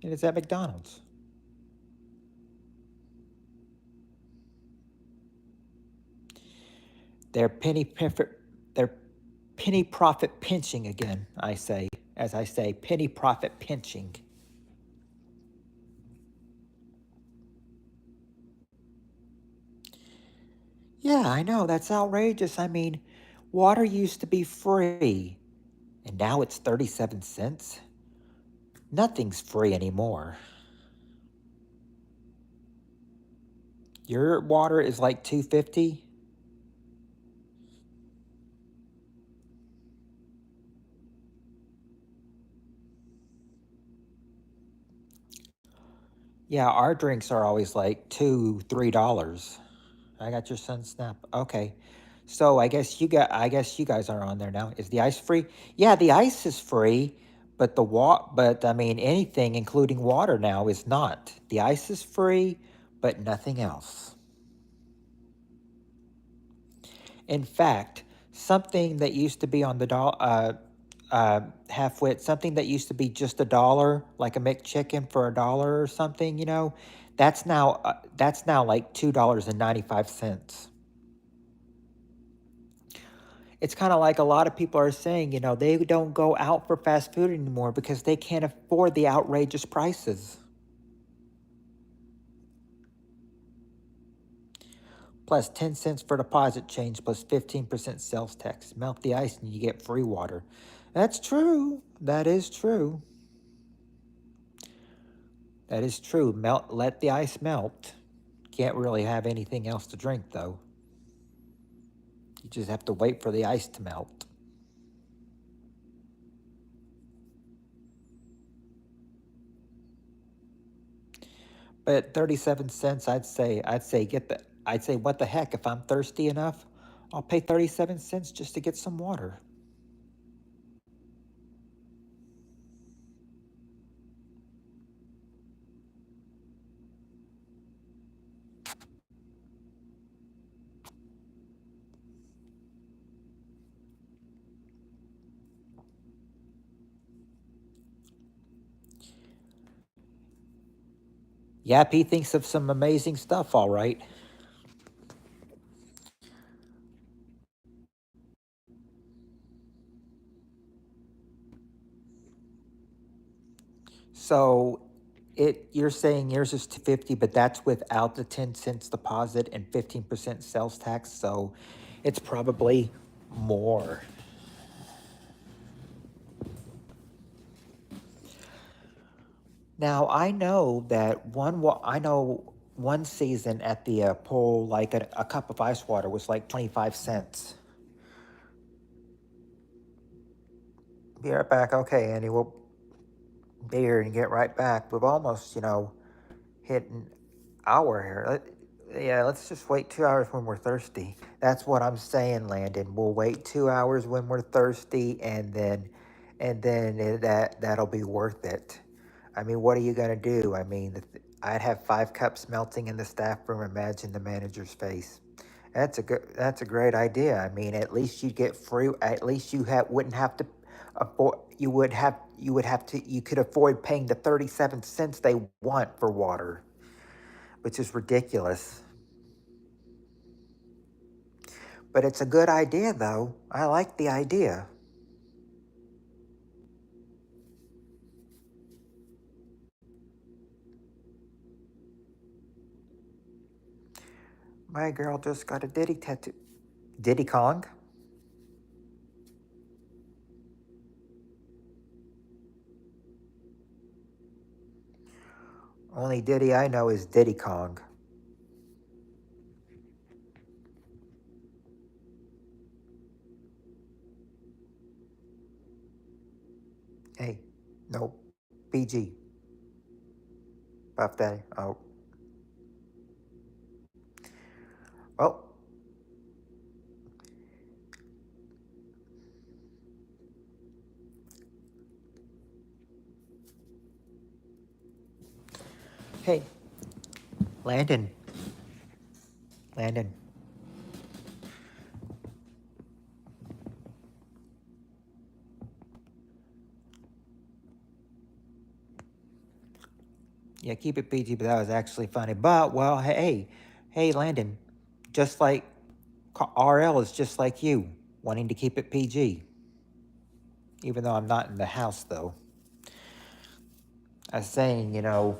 and it's at McDonald's. They're they're penny profit pinching again, I say, as I say, penny profit pinching. Yeah, I know, that's outrageous. I mean, water used to be free, and now it's 37 cents. Nothing's free anymore. Your water is like 250. Yeah, our drinks are always like $2, $3. I got your son's snap. Okay. So I guess you guys are on there now. Is the ice free? Yeah, the ice is free, but but I mean anything including water now is not. The ice is free, but nothing else. In fact, something that used to be on the half wit, something that used to be just $1, like a McChicken for $1 or something, that's now like $2.95. It's kind of like a lot of people are saying, they don't go out for fast food anymore because they can't afford the outrageous prices. Plus 10 cents for deposit change plus 15% sales tax. Melt the ice and you get free water. That's true. That is true. That is true. Let the ice melt. Can't really have anything else to drink though. You just have to wait for the ice to melt. But at 37 cents, I'd say what the heck, if I'm thirsty enough, I'll pay 37 cents just to get some water. Yep, he thinks of some amazing stuff, all right. So you're saying yours is 250, but that's without the 10 cents deposit and 15% sales tax, so it's probably more. Now I know that I know one season at the pool, like a cup of ice water was like 25 cents. Be right back. Okay, Andy, we'll be here and get right back. We've almost, hit an hour here. Yeah, let's just wait 2 hours when we're thirsty. That's what I'm saying, Landon. We'll wait 2 hours when we're thirsty, and then that'll be worth it. I mean, what are you gonna do? I mean, I'd have 5 cups melting in the staff room. Imagine the manager's face. That's a great idea. I mean, at least you'd get free. At least wouldn't have to afford. You could avoid paying the 37 cents they want for water, which is ridiculous. But it's a good idea, though. I like the idea. My girl just got a Diddy tattoo. Diddy Kong? Only Diddy I know is Diddy Kong. Hey, no, PG, Puff Daddy. Oh, oh, hey, Landon, Landon. Yeah, keep it PG, but that was actually funny. But well, hey, Landon, just like RL is just like you, wanting to keep it PG. Even though I'm not in the house, though. I was saying, I'll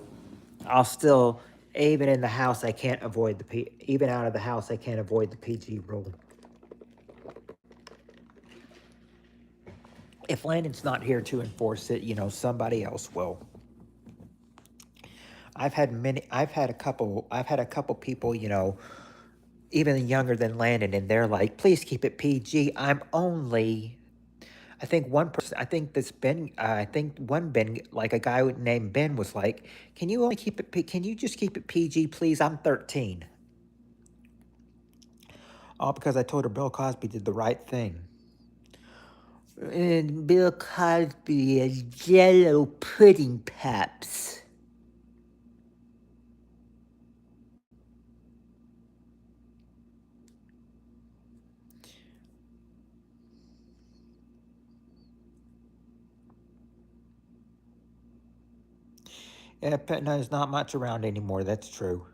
still, even in the house, I can't avoid even out of the house, I can't avoid the PG rule. If Landon's not here to enforce it, somebody else will. I've had a couple people, even younger than Landon, and they're like, please keep it PG. I'm only, I think one person, I think this Ben, I think one Ben, like a guy named Ben was like, can you only can you just keep it PG, please? I'm 13. All because I told her Bill Cosby did the right thing. And Bill Cosby is Jello pudding pops. Yeah, there's not much around anymore. That's true.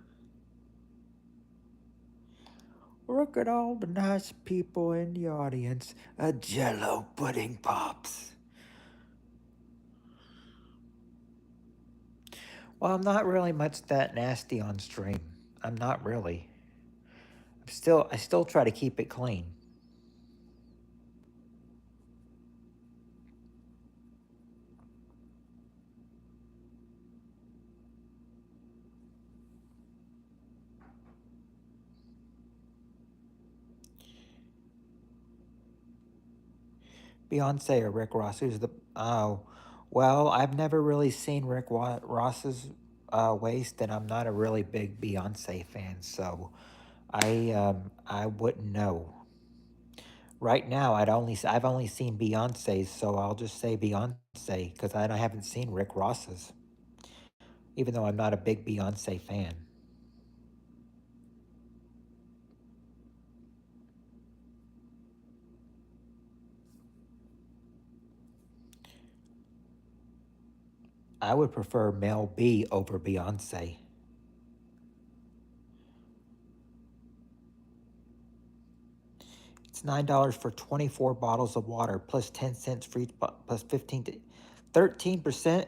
Look at all the nice people in the audience. A Jello pudding pops. Well, I'm not really much that nasty on stream. I'm not really. I still try to keep it clean. Beyonce or Rick Ross? Who's the? Oh, well, I've never really seen Ross's waist, and I'm not a really big Beyonce fan, so I wouldn't know. Right now, I've only seen Beyonce's, so I'll just say Beyonce because I haven't seen Rick Ross's, even though I'm not a big Beyonce fan. I would prefer Mel B over Beyonce. It's $9 for 24 bottles of water plus 10 cents for each plus 13%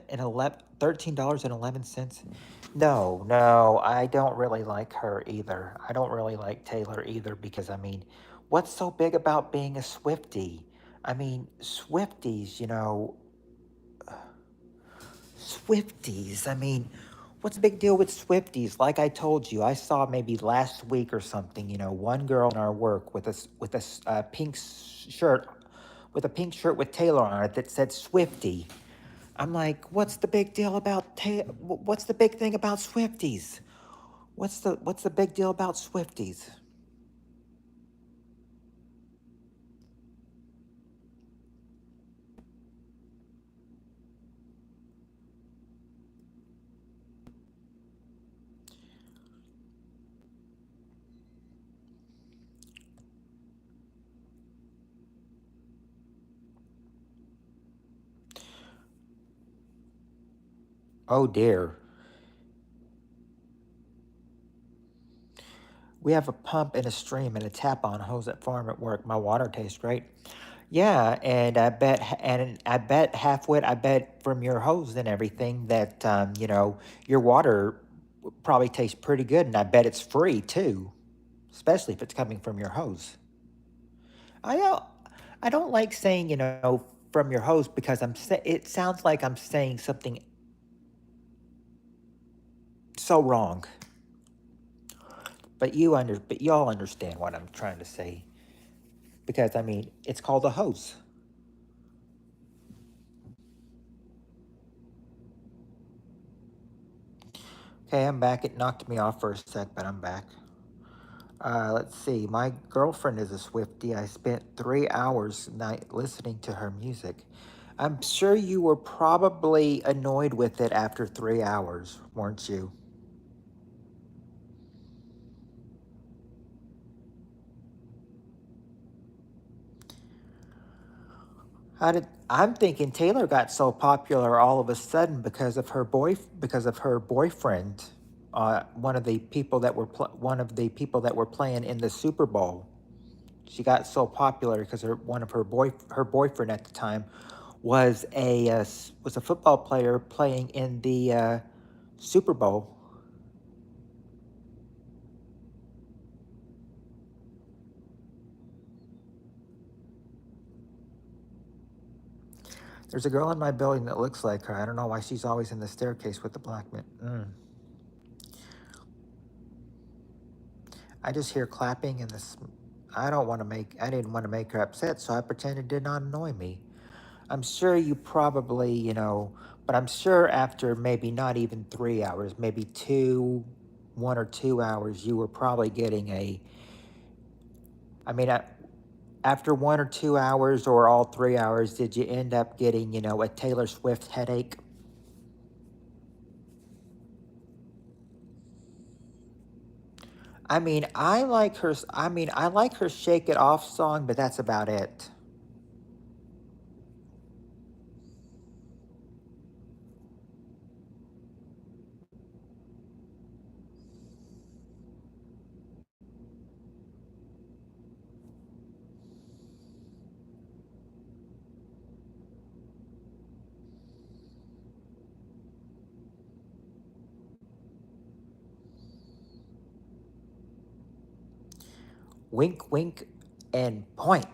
and $13.11. No, I don't really like her either. I don't really like Taylor either because what's so big about being a Swiftie? Swifties, Swifties. What's the big deal with Swifties? Like I told you, I saw maybe last week or something. One girl in our work with a pink shirt, with Taylor on it that said Swiftie. I'm like, what's the big deal about What's the big thing about Swifties? What's the big deal about Swifties? Oh dear. We have a pump and a stream and a tap on hose at farm at work. My water tastes great. Yeah, and I bet halfwit, I bet from your hose and everything that your water probably tastes pretty good, and I bet it's free too, especially if it's coming from your hose. I don't, I don't like saying from your hose because it sounds like I'm saying something so wrong. But y'all understand what I'm trying to say, because it's called a hose. Okay, I'm back. It knocked me off for a sec, but I'm back. Let's see. My girlfriend is a Swiftie. I spent 3 hours night listening to her music. I'm sure you were probably annoyed with it after 3 hours, weren't you? I'm thinking Taylor got so popular all of a sudden because of her boyfriend, one of the people that were playing in the Super Bowl. She got so popular because her boyfriend at the time was a football player playing in the Super Bowl. There's a girl in my building that looks like her. I don't know why she's always in the staircase with the black man. I just hear clapping and this. I didn't want to make her upset, so I pretended it did not annoy me. I'm sure you probably, but I'm sure after maybe not even 3 hours, maybe 1 or 2 hours, you were probably getting I mean, after 1 or 2 hours or all 3 hours, did you end up getting, a Taylor Swift headache? I like her Shake It Off song, but that's about it. Wink, wink, and point.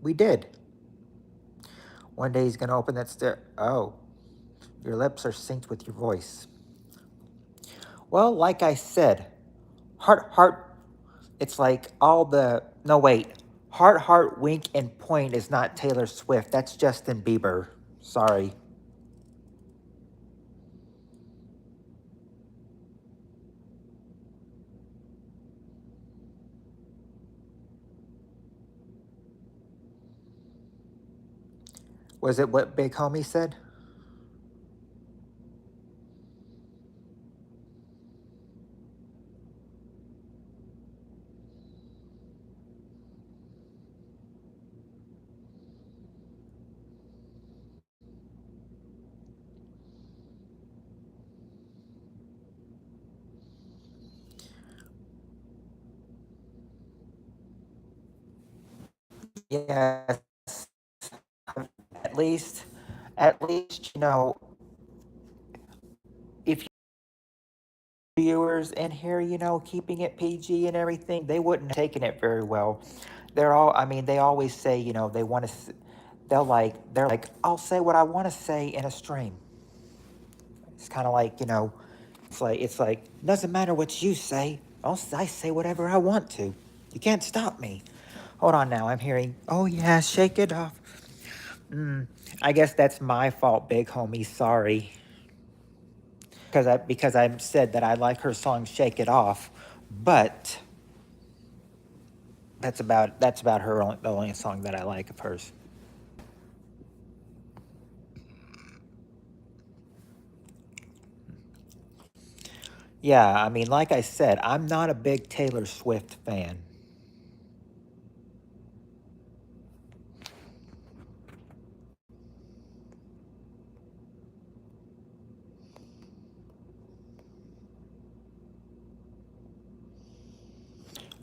We did. One day he's gonna open that stair. Oh, your lips are synced with your voice. Well, like I said, heart, heart. It's like all the. No, wait. Heart, heart, wink, and point is not Taylor Swift. That's Justin Bieber. Sorry. Was it what Big Homie said? Yes. At least, at least, if viewers in here, keeping it PG and everything, they wouldn't have taken it very well. They always say, they want to, they're like, I'll say what I want to say in a stream. It's kind of like, it's like, doesn't matter what you say. I say whatever I want to. You can't stop me. Hold on now, I'm hearing, oh yeah, shake it off. I guess that's my fault, big homie, sorry. Because I said that I like her song "Shake It Off," but that's about the only song that I like of hers. Yeah, I mean, like I said, I'm not a big Taylor Swift fan.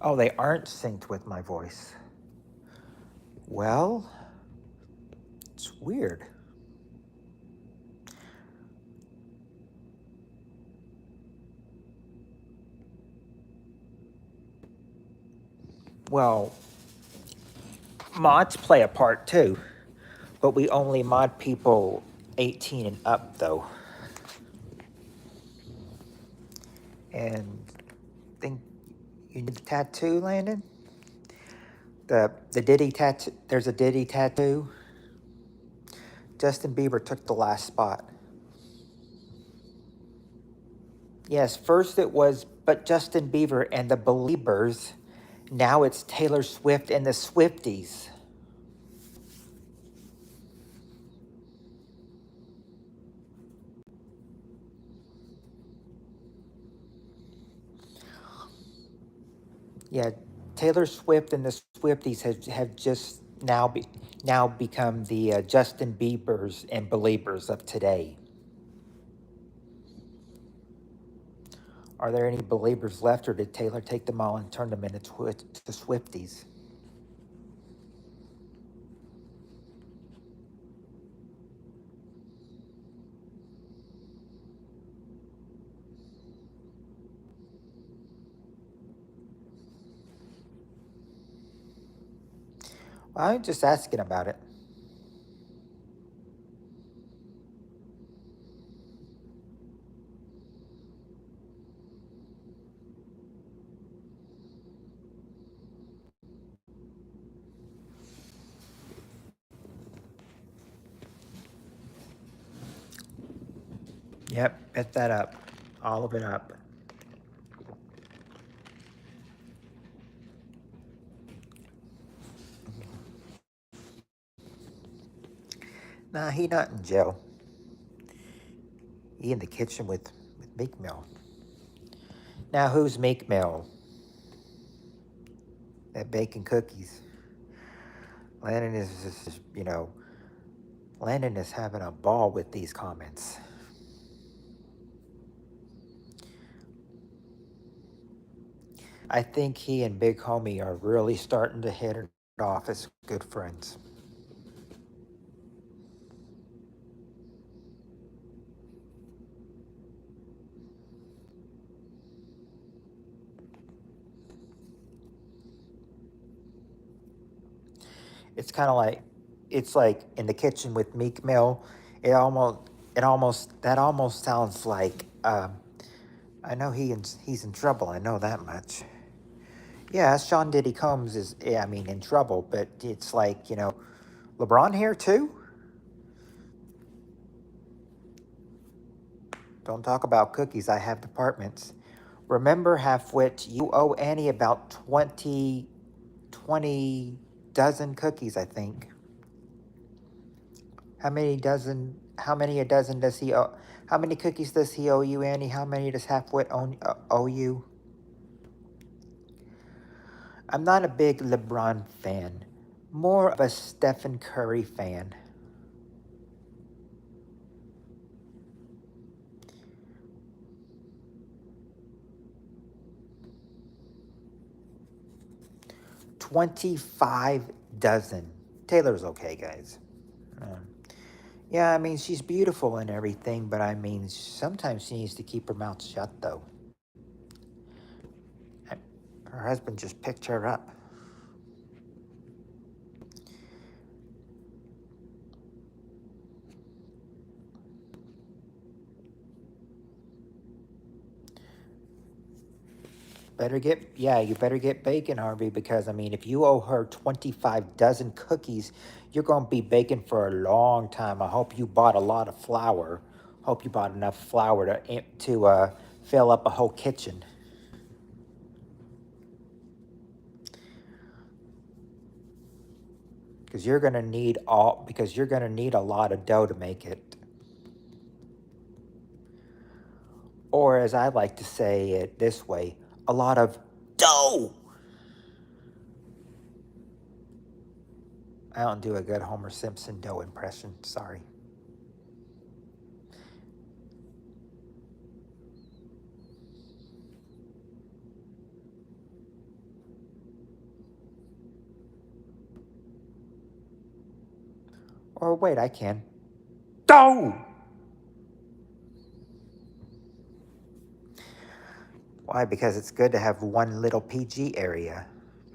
Oh, they aren't synced with my voice. Well, it's weird. Well, mods play a part too, but we only mod people 18 and up, though. And think you need the tattoo, Landon? The Diddy tattoo. There's a Diddy tattoo. Justin Bieber took the last spot. Yes, first it was but Justin Bieber and the Beliebers. Now it's Taylor Swift and the Swifties. Yeah, Taylor Swift and the Swifties have just now become the Justin Biebers and Beliebers of today. Are there any Beliebers left, or did Taylor take them all and turn them into to Swifties? Well, I'm just asking about it. Yep, bet that up. All of it up. Nah, he not in jail. He in the kitchen with Meek Mill. Now, who's Meek Mill? That baking cookies. Landon is just, Landon is having a ball with these comments. I think he and Big Homie are really starting to hit it off as good friends. It's kind of like, it's like in the kitchen with Meek Mill. That almost sounds like, I know he's in trouble. I know that much. Yeah, Sean Diddy Combs is, yeah, I mean, in trouble, but it's like, LeBron here too? Don't talk about cookies. I have departments. Remember, Halfwit, you owe Annie about 20 dozen cookies, I think. How many a dozen does he owe? How many cookies does he owe you, Annie? How many does Halfwit owe you? I'm not a big LeBron fan. More of a Stephen Curry fan. $25 dozen. Taylor's okay, guys. Um, yeah, I mean, she's beautiful and everything, but I mean, sometimes she needs to keep her mouth shut, though. Her husband just picked her up. You better get bacon, Harvey, because I mean, if you owe her 25 dozen cookies, you're going to be baking for a long time. I hope you bought a lot of flour. Hope you bought enough flour to fill up a whole kitchen. Because you're going to need a lot of dough to make it. Or as I like to say it this way, a lot of dough. I don't do a good Homer Simpson dough impression. Sorry. Or wait, I can. Dough! Why? Because it's good to have one little PG area.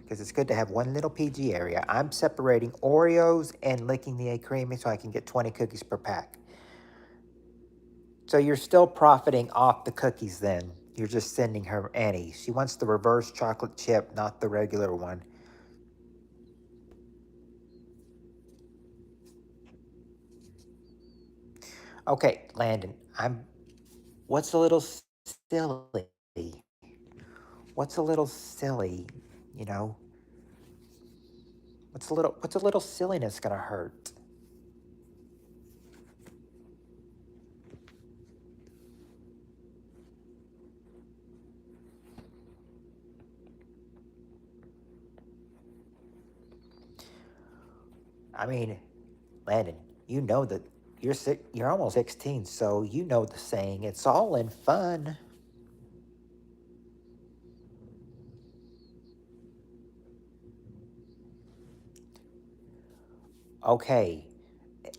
Because it's good to have one little PG area. I'm separating Oreos and licking the egg creamy so I can get 20 cookies per pack. So you're still profiting off the cookies then. You're just sending her Annie. She wants the reverse chocolate chip, not the regular one. Okay, Landon, I'm. What's a little silly? What's a little silly? You know, what's a little silliness gonna hurt? I mean, Landon, you know that you're almost 16, so you know the saying. It's all in fun. Okay,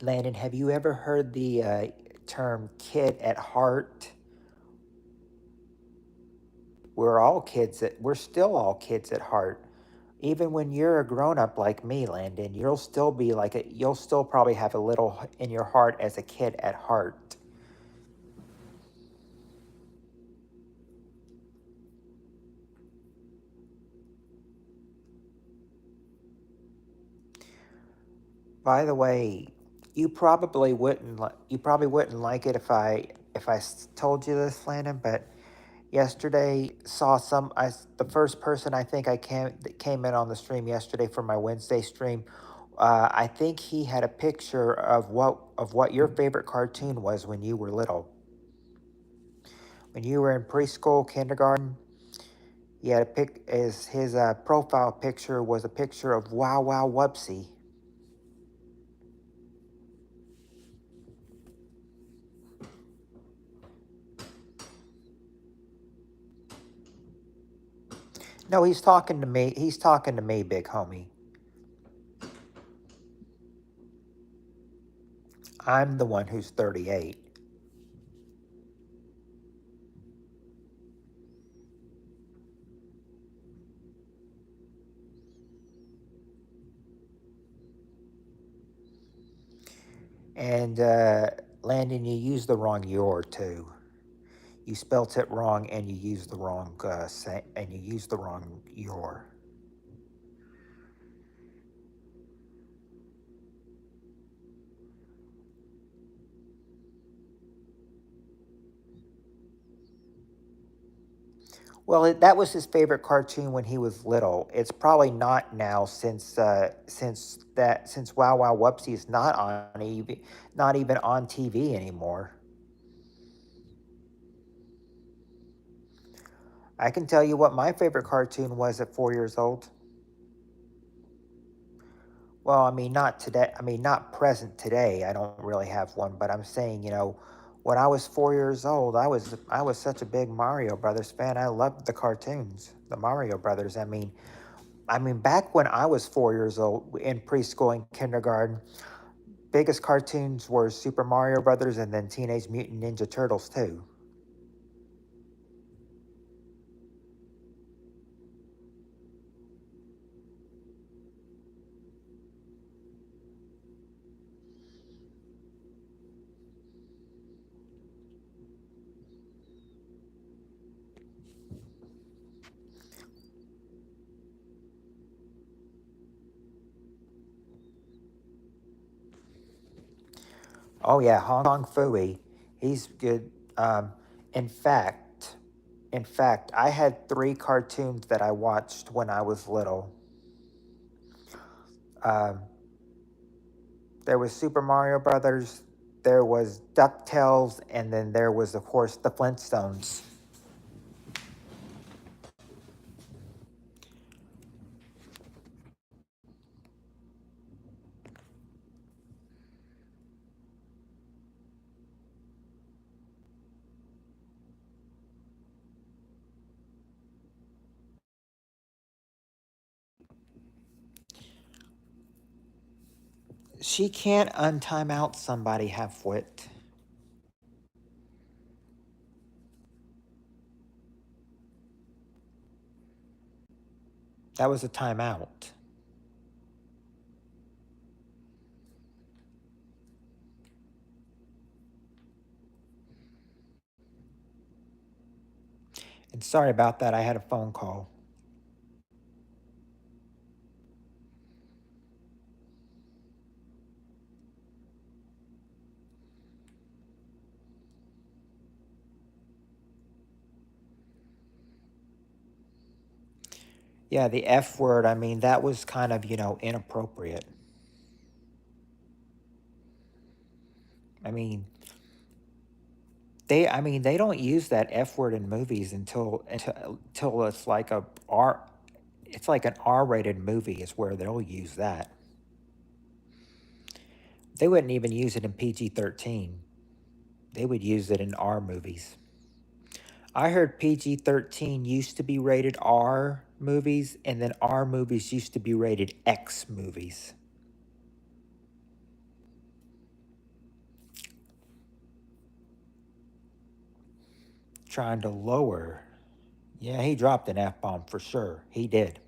Landon, have you ever heard the term "kid at heart"? We're still all kids at heart. Even when you're a grown up like me, Landon, you'll still probably have a little in your heart as a kid at heart. By the way, you probably wouldn't like it if I told you this, Landon, but yesterday saw the first person I think I came that came in on the stream yesterday for my Wednesday stream. I think he had a picture of what your favorite cartoon was when you were little. When you were in preschool, kindergarten, he had a pic. His profile picture was a picture of Wow Wow Wubsy. No, he's talking to me. He's talking to me, big homie. I'm the one who's 38. And Landon, you used the wrong your too. You spelt it wrong, and you used the wrong and you used the wrong your. Well, that was his favorite cartoon when he was little. It's probably not now since Wow Wow Whoopsie is not even on TV anymore. I can tell you what my favorite cartoon was at 4 years old. Well, I mean, not today. I mean, not present today. I don't really have one, but I'm saying, when I was 4 years old, I was such a big Mario Brothers fan. I loved the cartoons, the Mario Brothers. I mean, back when I was 4 years old in preschool and kindergarten, biggest cartoons were Super Mario Brothers and then Teenage Mutant Ninja Turtles too. Oh yeah, Hong Kong Fooey, he's good. Um, in fact, in fact, I had three cartoons that I watched when I was little. Um, there was Super Mario Brothers, there was DuckTales, and then there was, of course, the Flintstones. She can't untime out somebody half-wit. That was a timeout. And sorry about that. I had a phone call. Yeah, the F word, I mean, that was kind of, inappropriate. I mean, they don't use that F word in movies until it's like it's like an R-rated movie is where they'll use that. They wouldn't even use it in PG-13. They would use it in R movies. I heard PG-13 used to be rated R movies, and then R movies used to be rated X movies. Trying to lower. Yeah, he dropped an F bomb for sure. He did.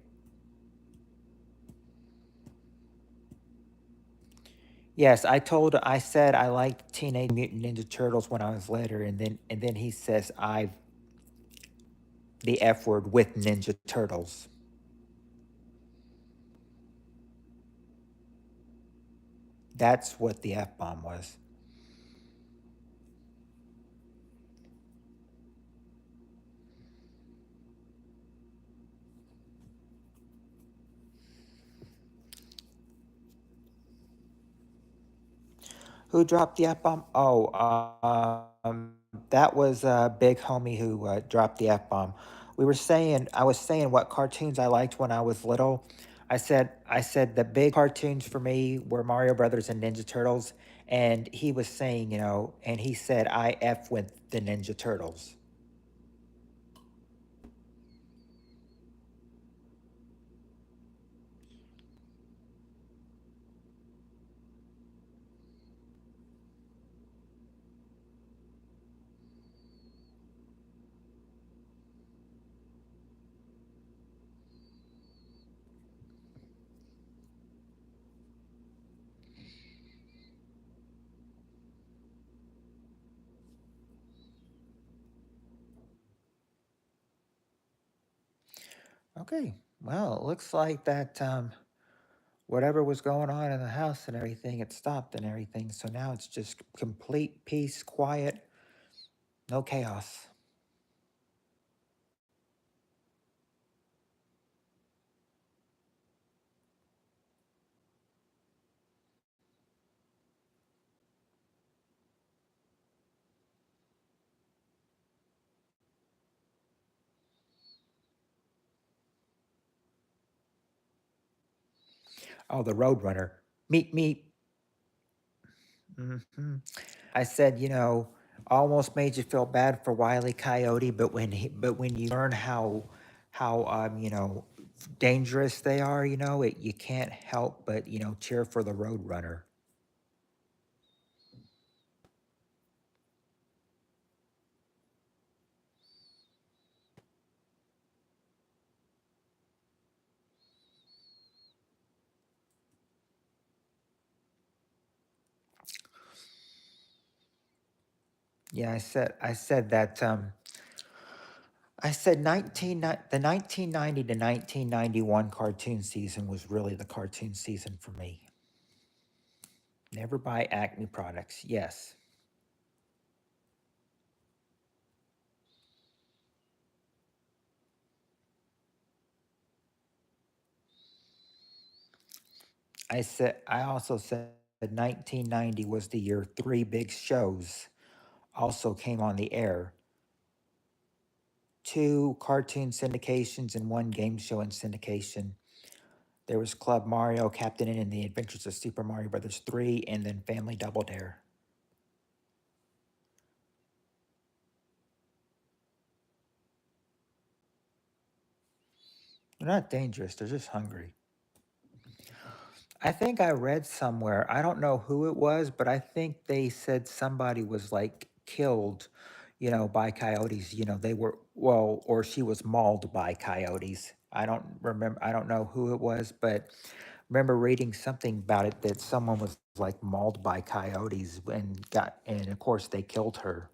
Yes, I said I liked Teenage Mutant Ninja Turtles when I was later, and then he says I the F word with Ninja Turtles. That's what the F bomb was. Who dropped the F bomb? Oh, that was Big Homie who dropped the F bomb. I was saying what cartoons I liked when I was little. I said the big cartoons for me were Mario Brothers and Ninja Turtles, and he was saying, and he said I F with the Ninja Turtles. Okay, well, it looks like that whatever was going on in the house and everything, it stopped and everything. So now it's just complete peace, quiet, no chaos. Oh, the Roadrunner. Meet me. Hmm. I said, almost made you feel bad for Wile E. Coyote, but when you learn how dangerous they are, you can't help but cheer for the Roadrunner. Yeah, I said that. I said the 1990 to 1991 cartoon season was really the cartoon season for me. Never buy Acme products. Yes. I also said 1990 was the year three big shows also came on the air. Two cartoon syndications and one game show in syndication. There was Club Mario, Captain N and the Adventures of Super Mario Brothers 3, and then Family Double Dare. They're not dangerous, they're just hungry. I think I read somewhere, I don't know who it was, but I think they said somebody was like killed, by coyotes. They were, well, or she was mauled by coyotes. I don't remember, I don't know who it was, but remember reading something about it that someone was like mauled by coyotes and of course they killed her.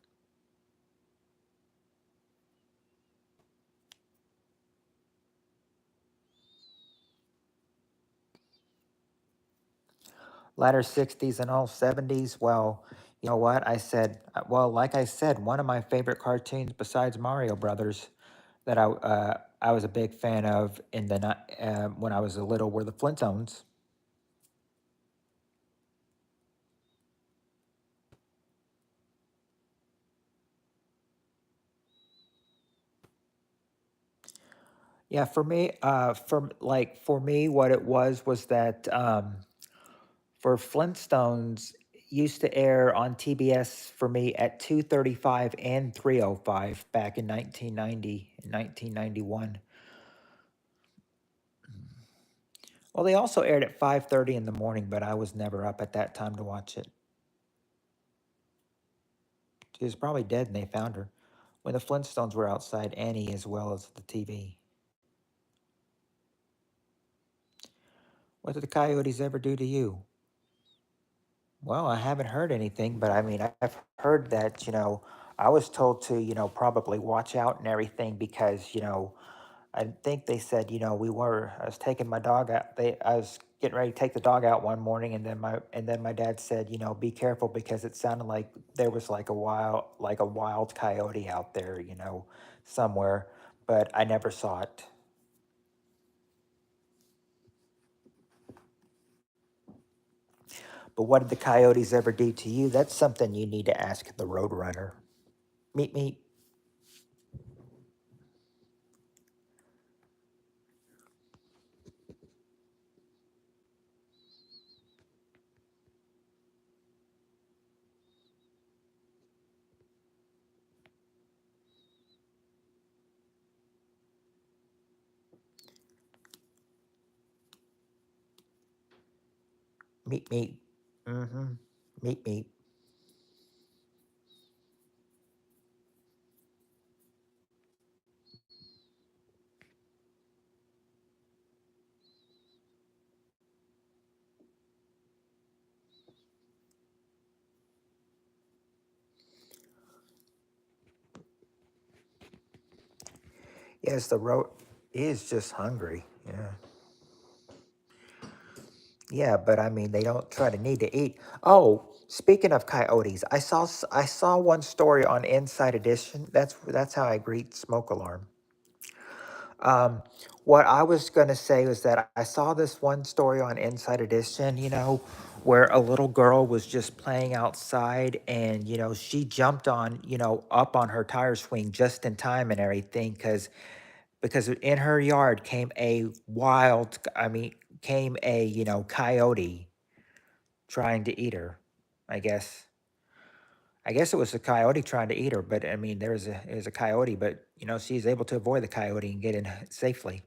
latter 60s and all 70s. Well, you know what? Well, like I said, one of my favorite cartoons besides Mario Brothers that I was a big fan of when I was a little were the Flintstones. Yeah, for me, what it was that for Flintstones used to air on TBS for me at 2:35 and 3:05 back in 1990 and 1991. Well, they also aired at 5:30 in the morning, but I was never up at that time to watch it. She was probably dead and they found her when the Flintstones were outside Annie as well as the TV. What did the Coyotes ever do to you? Well, I haven't heard anything, but I mean, I've heard that, I was told to, probably watch out and everything because, I think they said, I was taking my dog out. I was getting ready to take the dog out one morning, and then my dad said, be careful because it sounded like there was like a wild coyote out there, somewhere, but I never saw it. But what did the coyotes ever do to you? That's something you need to ask the Roadrunner. Meet me. Meet me. Mm-hmm. Meet me. Yes, the road is just hungry. Yeah. Yeah, but I mean, they don't try to need to eat. Oh, speaking of coyotes, I saw one story on Inside Edition. That's how I greet Smoke Alarm. Um, what I was gonna say was that I saw this one story on Inside Edition. Where a little girl was just playing outside, and she jumped up on her tire swing just in time and everything, because in her yard came a coyote trying to eat her. I guess. I guess it was a coyote trying to eat her, but I mean, there's a coyote, but she's able to avoid the coyote and get in safely.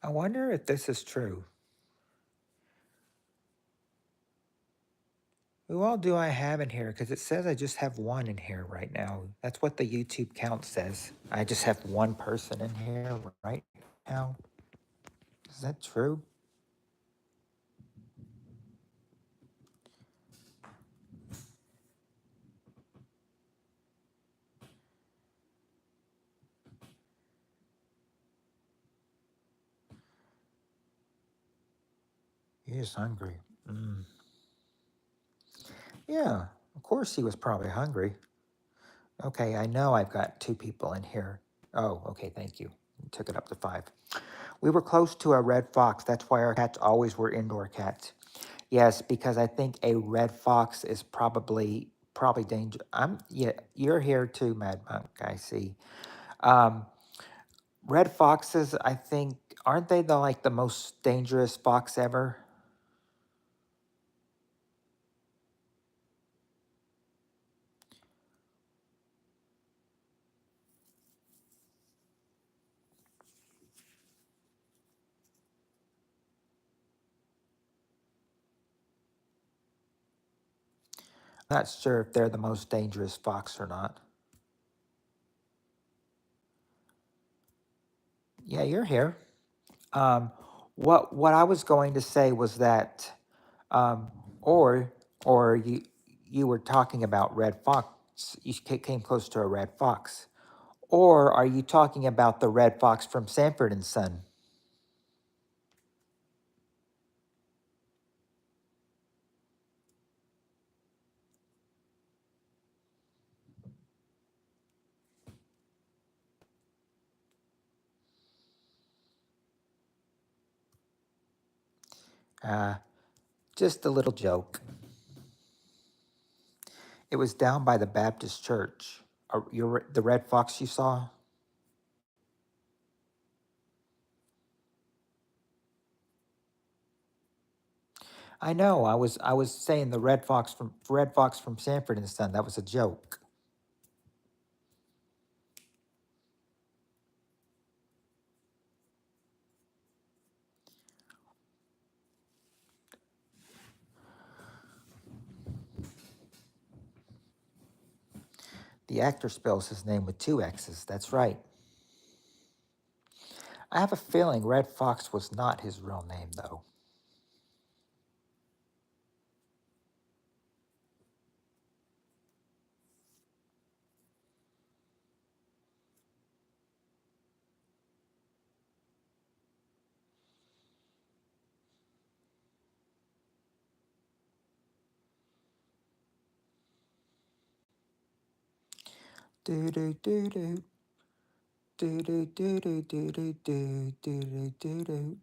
I wonder if this is true. Who all do I have in here? Because it says I just have one in here right now. That's what the YouTube count says. I just have one person in here right now. Is that true? He is hungry. Mm. Yeah, of course he was probably hungry. Okay, I know I've got two people in here. Oh, okay, thank you. You took it up to five. We were close to a red fox. That's why our cats always were indoor cats. Yes, because I think a red fox is probably danger. Yeah, you're here too, Mad Monk. I see. Um, red foxes, I think, aren't they the most dangerous fox ever? Not sure if they're the most dangerous fox or not. Yeah, you're here. Um, what I was going to say was that, um, or you were talking about red fox. You came close to a red fox, or are you talking about the red fox from Sanford and Son? Uh, just a little joke. It was down by the Baptist church. The red fox you saw? I know. I was saying the red fox from Sanford and Son. That was a joke. The actor spells his name with two X's. That's right. I have a feeling Red Fox was not his real name, though. Do do do do do do do do do do do do do do.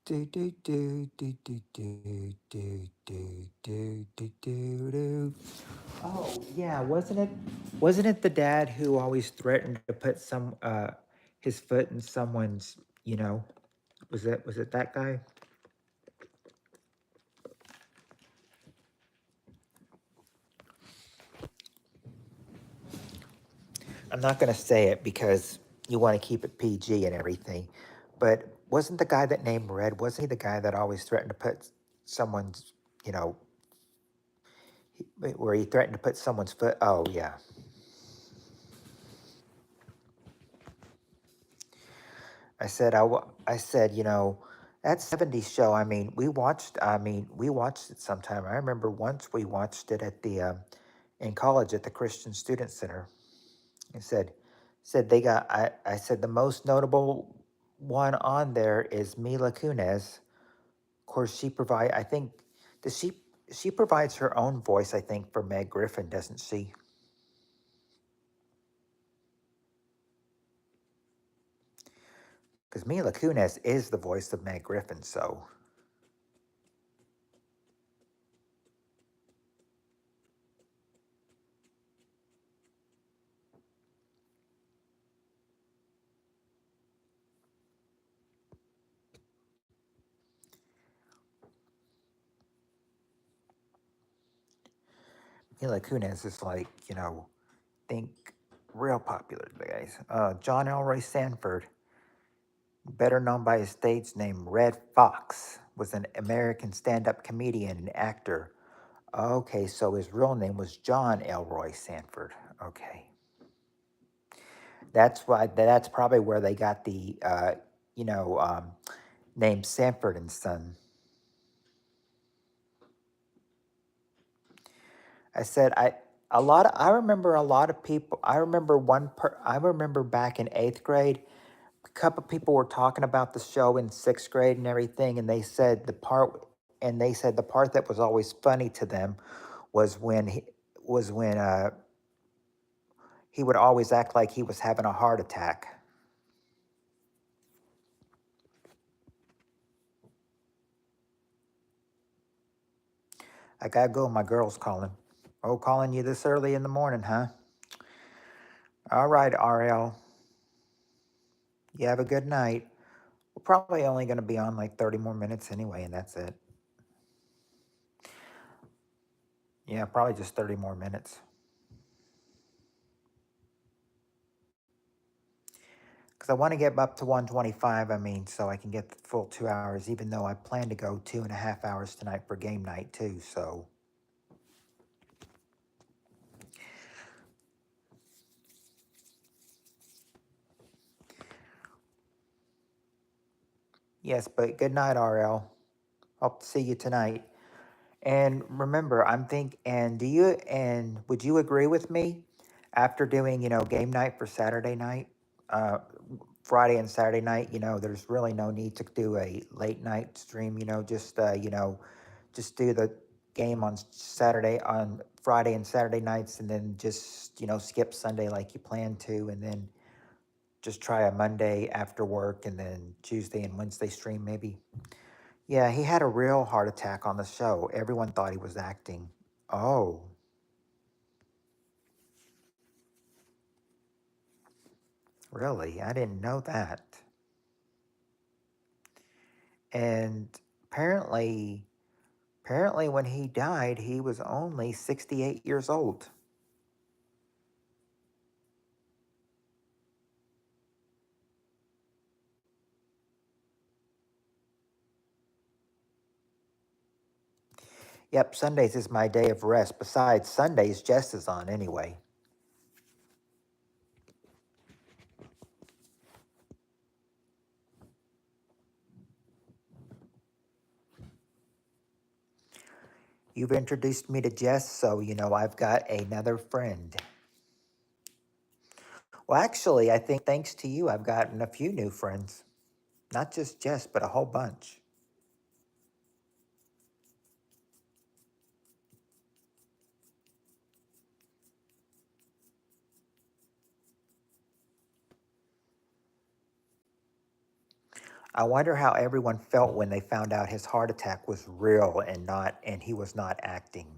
Do do do do do do do do do do do do. Oh yeah, wasn't it the dad who always threatened to put his foot in someone's, was it that guy? I'm not gonna say it because you want to keep it PG and everything, but wasn't the guy that named Red, wasn't he the guy that always threatened to put someone's, you know, where he threatened to put someone's foot? Oh yeah. I said, that 70s show, we watched it sometime. I remember once we watched it in college at the Christian Student Center. I said I said the most notable one on there is Mila Kunis. Of course, I think, does she provides her own voice, I think, for Meg Griffin, doesn't she? Because Mila Kunis is the voice of Meg Griffin, so. Mila Kunis is like, think real popular guys. John Elroy Sanford, better known by his stage name Red Fox, was an American stand-up comedian and actor. Okay, so his real name was John Elroy Sanford. Okay, that's probably where they got the you know name Sanford and Son. I said I remember a lot of people. I remember back in 8th grade, a couple people were talking about the show in 6th grade and everything, and they said the part that was always funny to them was when he would always act like he was having a heart attack. I gotta go. My girl's calling. Oh, calling you this early in the morning, huh? All right, RL. You have a good night. We're probably only going to be on like 30 more minutes anyway, and that's it. Yeah, probably just 30 more minutes. Because I want to get up to 125, so I can get the full 2 hours, even though I plan to go 2.5 hours tonight for game night, too. So, Yes, but good night, RL. Hope to see you tonight. And remember, and would you agree with me after doing, game night for Saturday night, uh, Friday and Saturday night, there's really no need to do a late night stream, just do the game on Friday and Saturday nights, and then just, skip Sunday like you plan to, and then just try a Monday after work, and then Tuesday and Wednesday stream maybe. Yeah, he had a real heart attack on the show. Everyone thought he was acting. Oh, really? I didn't know that. And apparently, apparently when he died, he was only 68 years old. Yep, Sundays is my day of rest. Besides, Sundays, Jess is on anyway. You've introduced me to Jess, so, I've got another friend. Well, actually, I think thanks to you, I've gotten a few new friends. Not just Jess, but a whole bunch. I wonder how everyone felt when they found out his heart attack was real and he was not acting.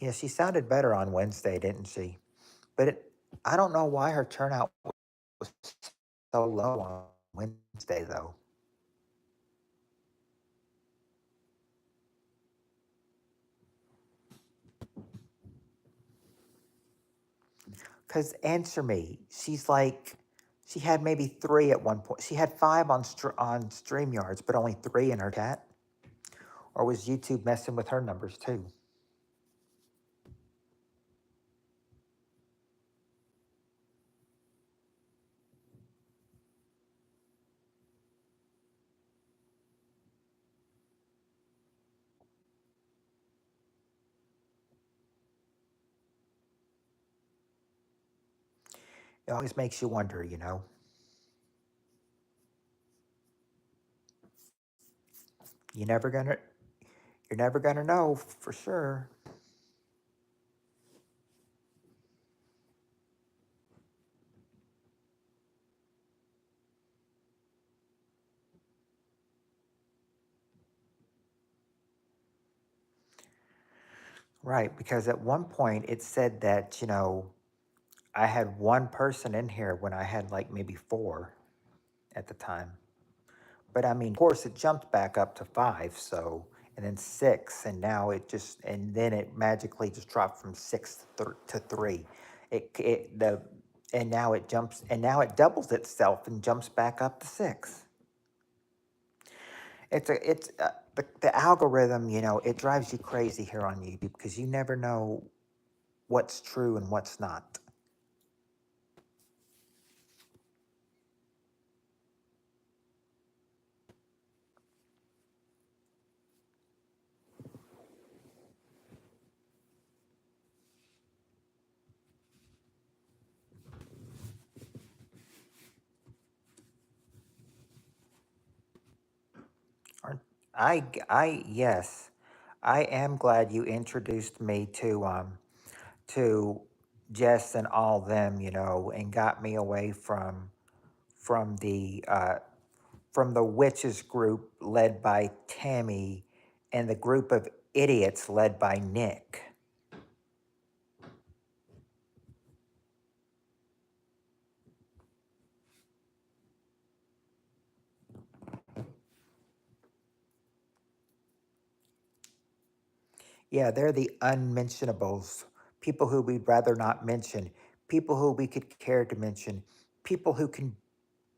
Yeah, she sounded better on Wednesday, didn't she? But I don't know why her turnout was so low on Wednesday, though. Because answer me, she had maybe three at one point. She had five on StreamYards, but only three in her chat. Or was YouTube messing with her numbers too? It always makes you wonder, You never gonna, you're never gonna know for sure. Right, because at one point it said that, I had one person in here when I had like maybe four at the time. But I mean, of course, it jumped back up to five, so, and then six, and now and then it magically just dropped from six to three. And now and now it doubles itself and jumps back up to six. The algorithm, it drives you crazy here on YouTube because you never know what's true and what's not. Aren't- yes, I am glad you introduced me to Jess and all them, and got me away from the witches group led by Tammy and the group of idiots led by Nick. Yeah, they're the unmentionables, people who we'd rather not mention, people who we could care to mention, people who can.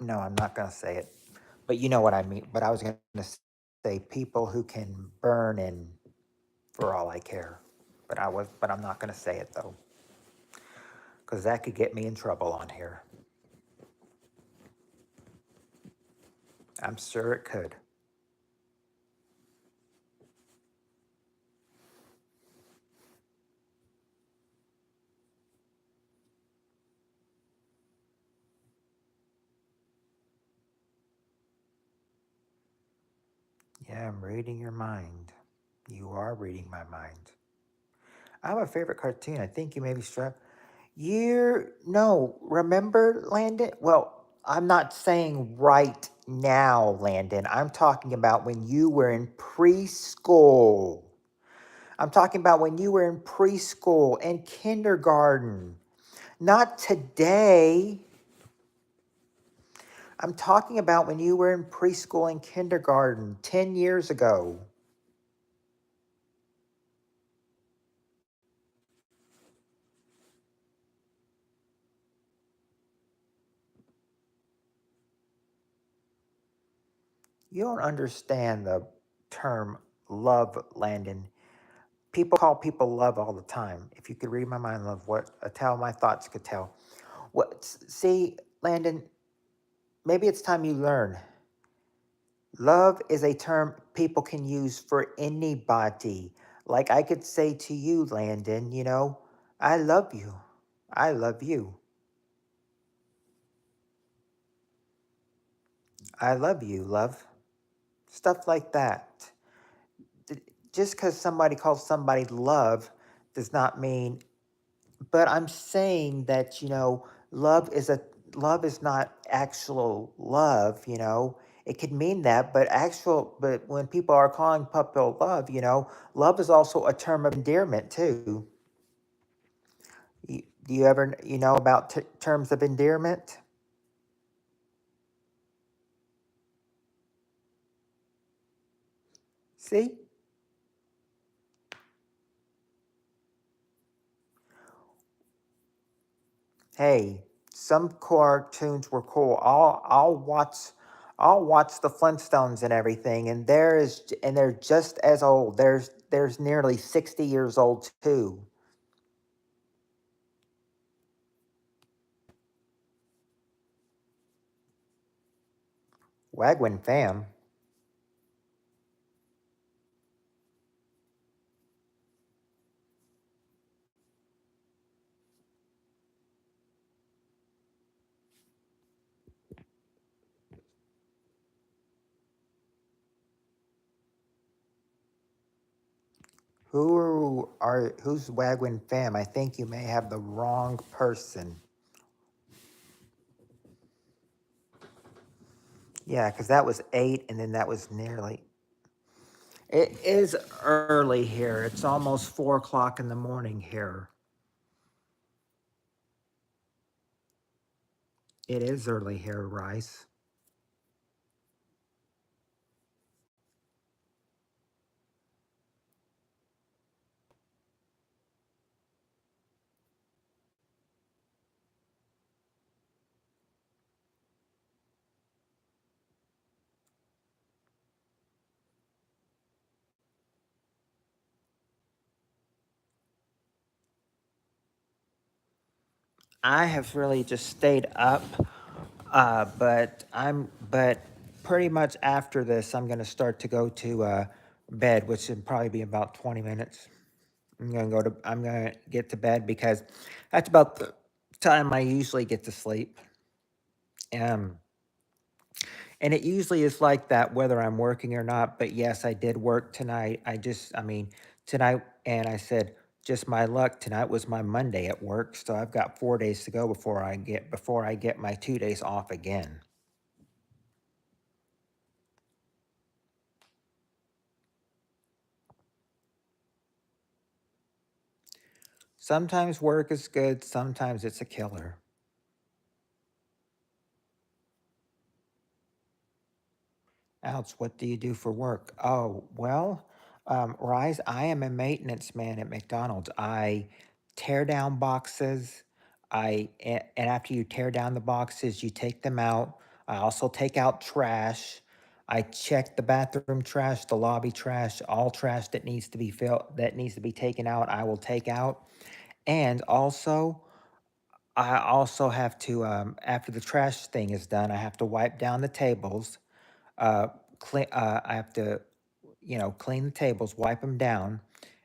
No, I'm not going to say it, but you know what I mean. But I was going to say people who can burn in for all I care. But I'm not going to say it though, because that could get me in trouble on here. I'm sure it could. Yeah, I'm reading your mind. You are reading my mind. I have a favorite cartoon. I think you maybe struck. No, remember, Landon? Well, I'm not saying right now, Landon. I'm talking about when you were in preschool. I'm talking about when you were in preschool and kindergarten. Not today. I'm talking about when you were in preschool and kindergarten 10 years ago. You don't understand the term love, Landon. People call people love all the time. If you could read my mind, love, what tell my thoughts could tell. See, Landon, maybe it's time you learn. Love is a term people can use for anybody. Like I could say to you, Landon, I love you. I love you. I love you, love. Stuff like that. Just because somebody calls somebody love does not mean, but I'm saying that, love is not actual love, It could mean that, but when people are calling people love, love is also a term of endearment too. Do you ever, know about terms of endearment? See? Hey, some cartoons were cool. I'll watch the Flintstones and everything, and they're just as old. There's nearly 60 years old too. Wagwin fam. Who's Wagwin fam? I think you may have the wrong person. Yeah, because that was 8, and then that was nearly. It is early here. It's almost 4 o'clock in the morning here. It is early here, Rice. I have really just stayed up, but pretty much after this, I'm gonna start to go to bed, which should probably be about 20 minutes. I'm gonna get to bed because that's about the time I usually get to sleep. Um, and it usually is like that whether I'm working or not. But yes, I did work tonight. I mean, tonight, and I said, just my luck. Tonight was my Monday at work, so I've got 4 days to go before I get my 2 days off again. Sometimes work is good. Sometimes it's a killer. Ouch, what do you do for work? Oh, well, Rise, I am a maintenance man at McDonald's. I tear down boxes. And after you tear down the boxes, you take them out. I also take out trash. I check the bathroom trash, the lobby trash, all trash that needs to be taken out, I will take out. And also, I also have to, after the trash thing is done, I have to wipe down the tables. Uh, I have to, clean the tables, wipe them down,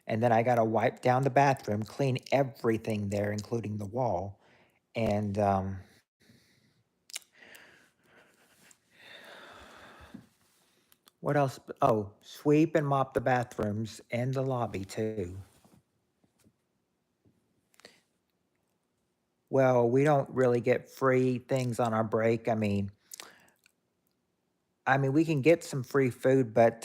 and then I gotta wipe down the bathroom, clean everything there, including the wall. And what else? Oh, sweep and mop the bathrooms and the lobby too. Well, we don't really get free things on our break. I mean, we can get some free food, but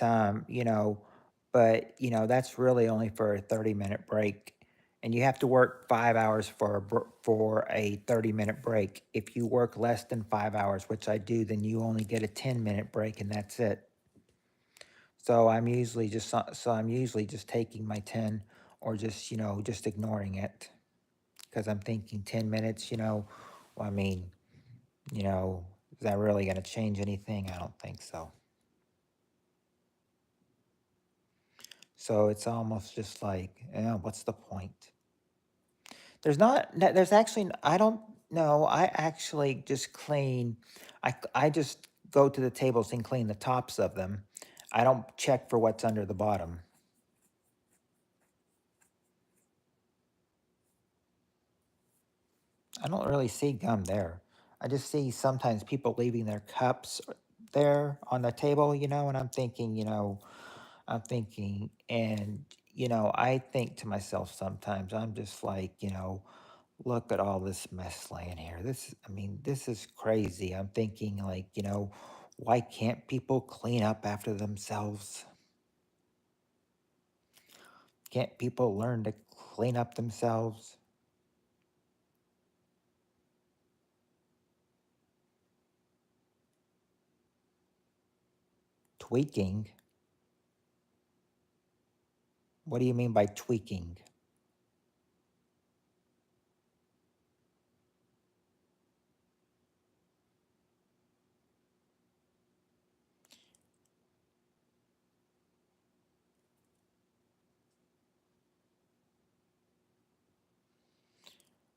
that's really only for a 30-minute break. And you have to work 5 hours for a 30-minute break. If you work less than 5 hours, which I do, then you only get a 10-minute break, and that's it. So I'm usually just taking my 10, or just ignoring it, because I'm thinking 10 minutes. Well, is that really going to change anything? I don't think so. So it's almost just like, what's the point? There's actually, I don't know. I actually just clean, I just go to the tables and clean the tops of them. I don't check for what's under the bottom. I don't really see gum there. I just see sometimes people leaving their cups there on the table, and I'm thinking, and, I think to myself sometimes, I'm just like, look at all this mess laying here. This is crazy. I'm thinking, like, why can't people clean up after themselves? Can't people learn to clean up themselves? Tweaking? What do you mean by tweaking?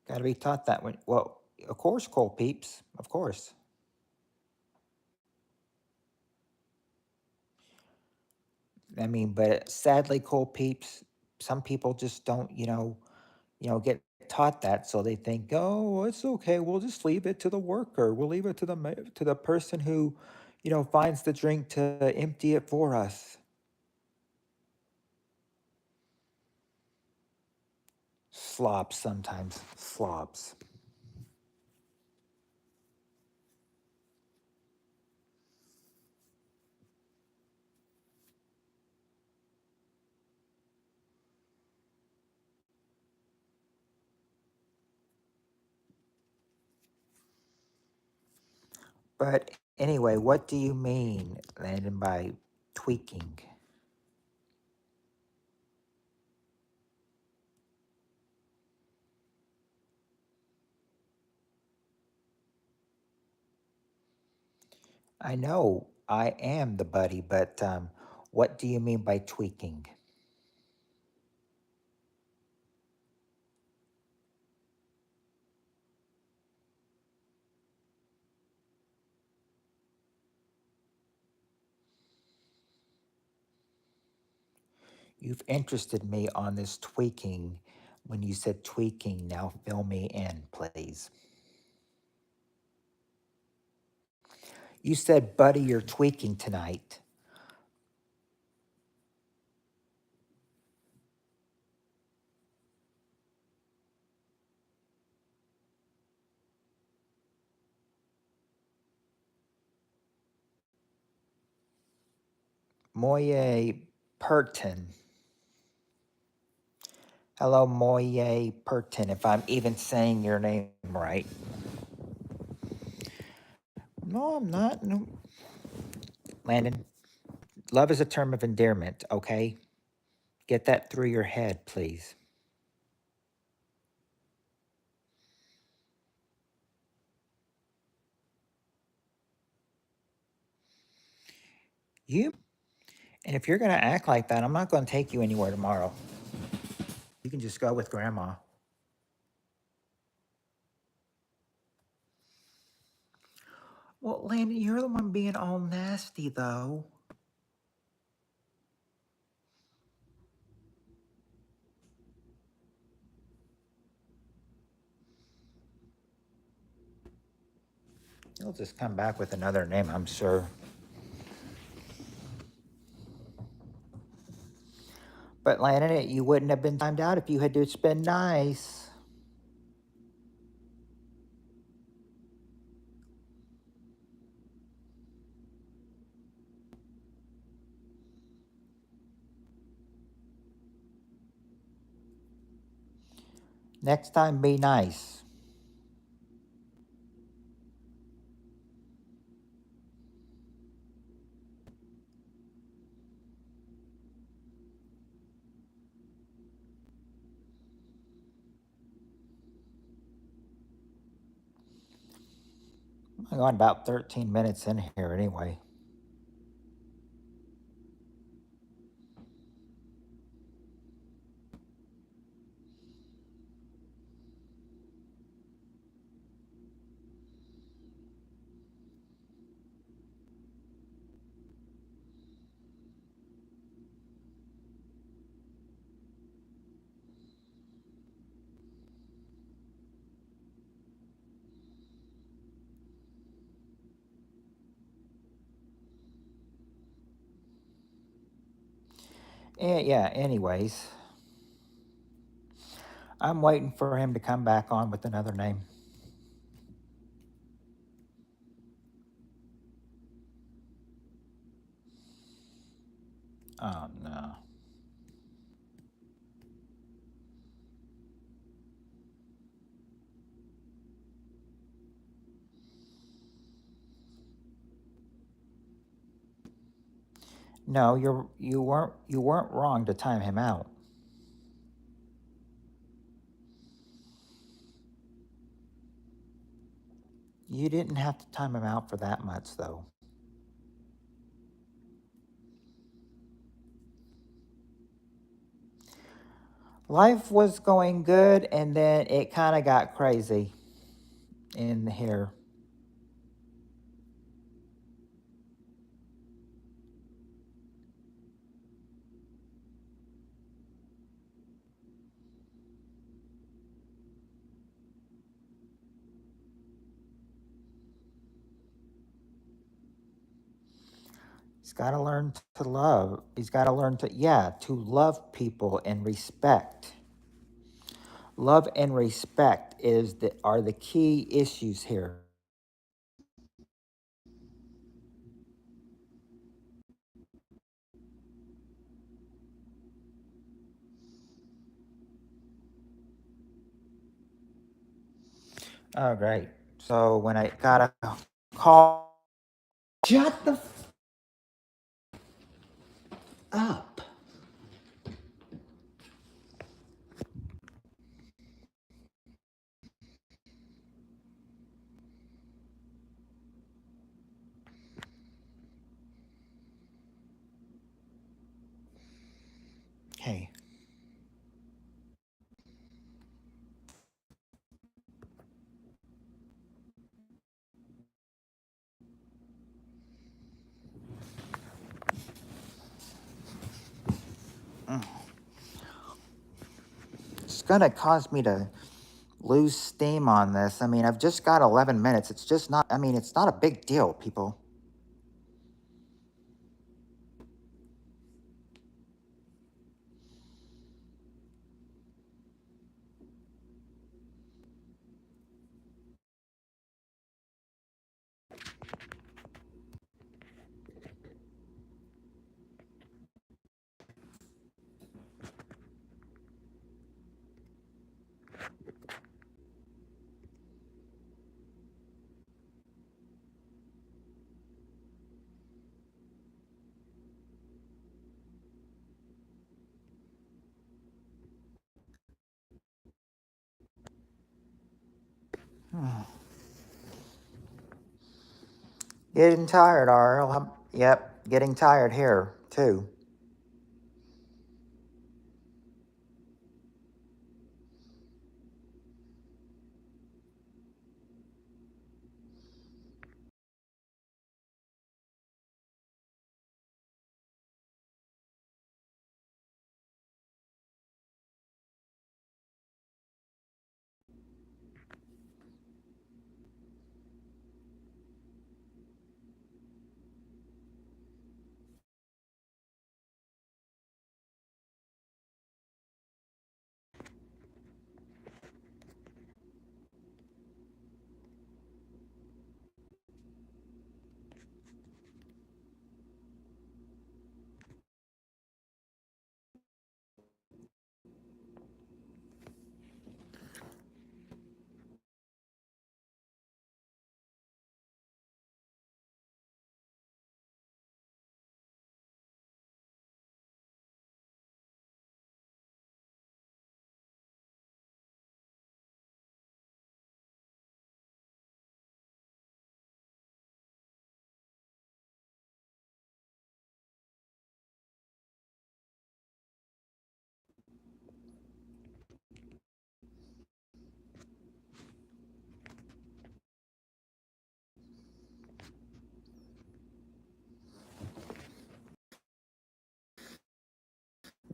Got to be taught that when, well, of course, coal peeps, of course. But sadly, coal peeps, some people just don't, get taught that, so they think, oh, it's okay. We'll just leave it to the worker. We'll leave it to the person who, finds the drink to empty it for us. Slobs sometimes, slobs. But anyway, what do you mean, Landon, by tweaking? I know I am the buddy, but what do you mean by tweaking? You've interested me on this tweaking. When you said tweaking, now fill me in, please. You said, buddy, you're tweaking tonight. Moye Pertin. Hello, Moye Pertin, if I'm even saying your name right. No, I'm not. No. Landon, love is a term of endearment, okay? Get that through your head, please. You, and if you're going to act like that, I'm not going to take you anywhere tomorrow. You can just go with grandma. Well, Landon, you're the one being all nasty, though. He'll just come back with another name, I'm sure. But Landon, you wouldn't have been timed out if you had just been nice. Next time, be nice. I'm going about 13 minutes in here anyway. Yeah, anyways. I'm waiting for him to come back on with another name. Oh, no. No, you weren't wrong to time him out. You didn't have to time him out for that much, though. Life was going good, and then it kind of got crazy in here. He's got to learn to love. He's got to learn to love people and respect. Love and respect are the key issues here. Oh, great. So when I got a call, shut the up. Hey. It's going to cause me to lose steam on this. I mean, I've just got 11 minutes. It's just not, I mean, it's not a big deal, people. Getting tired, Arl. Yep, getting tired here, too.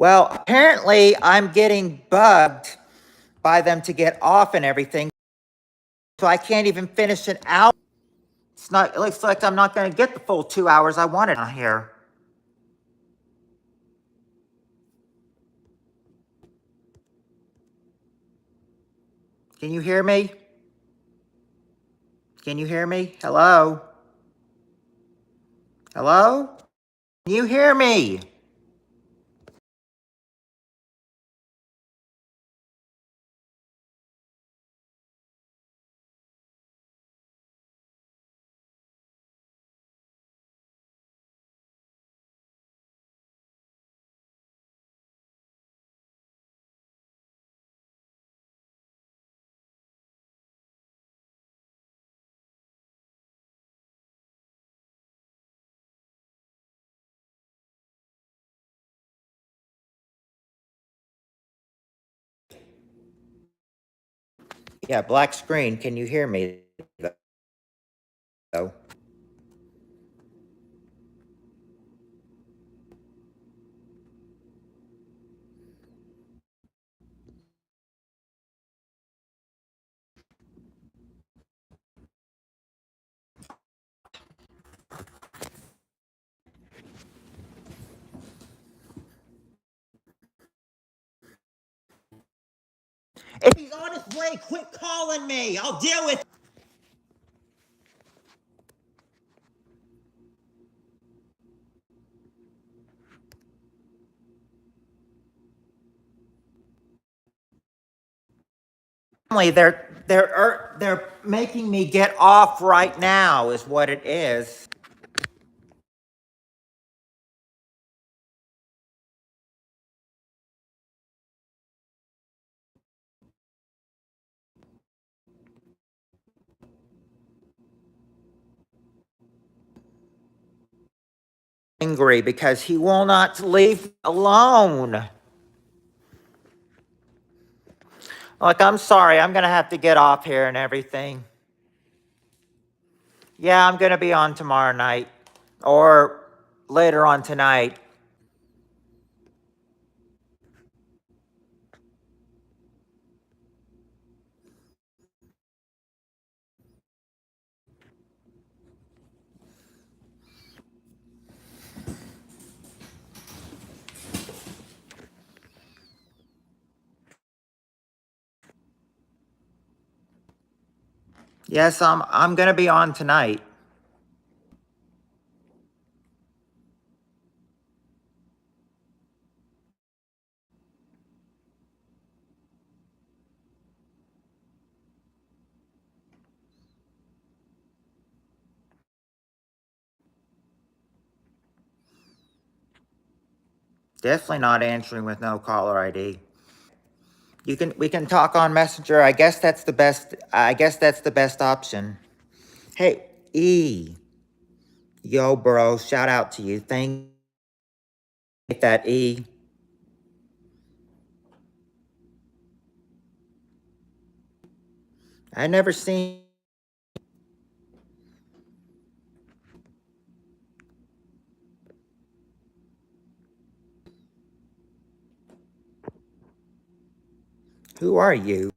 Well, apparently I'm getting bugged by them to get off and everything, so I can't even finish it out. It's not, it looks like I'm not going to get the full 2 hours I wanted on here. Can you hear me? Can you hear me? Hello? Hello? Can you hear me? Yeah, black screen. Can you hear me though? If he's on his way, quit calling me. I'll deal with it. They're making me get off right now is what it is. Angry because he will not leave alone. Like, I'm sorry, I'm gonna have to get off here and everything. Yeah, I'm gonna be on tomorrow night or later on tonight. Yes, I'm gonna be on tonight. Definitely not answering with no caller ID. We can talk on Messenger. I guess that's the best option. Hey, E. Yo, bro, shout out to you. Thank that E. I never seen. Who are you?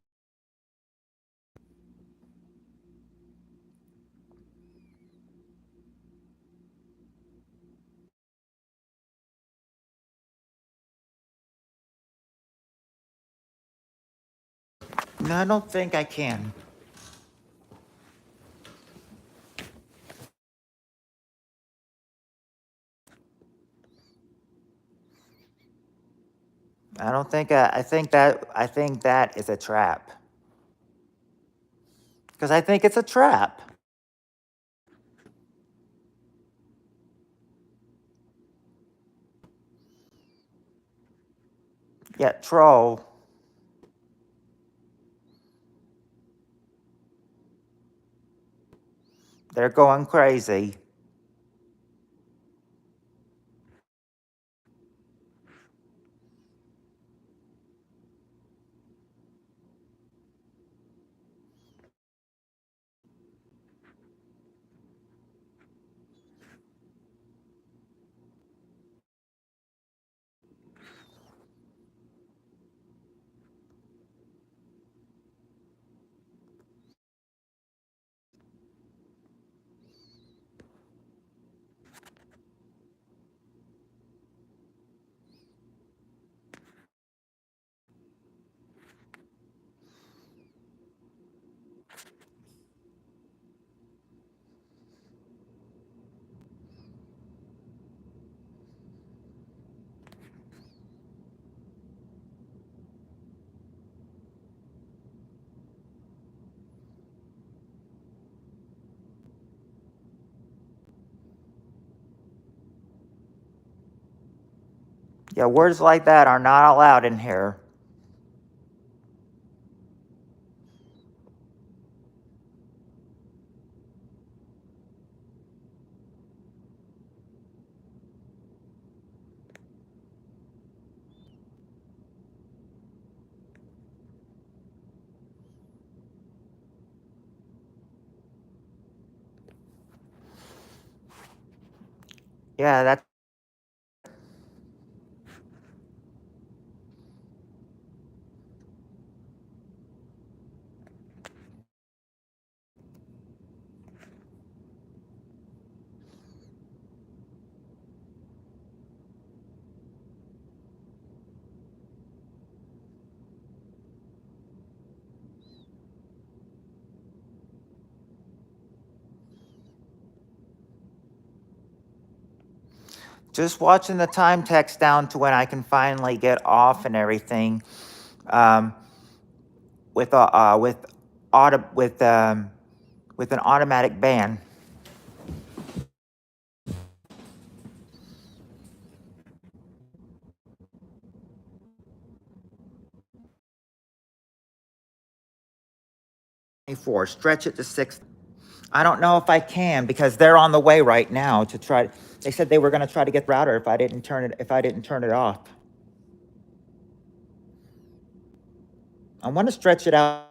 No, I don't think I can. I don't think I think that is a trap. Because I think it's a trap. Yeah, troll. They're going crazy. Yeah, words like that are not allowed in here. Yeah, that's just watching the time text down to when I can finally get off and everything. Um, with auto with an automatic ban. 24. Stretch it to 6. I don't know if I can because they're on the way right now to try. They said they were going to try to get the router if I didn't turn it off. I want to stretch it out.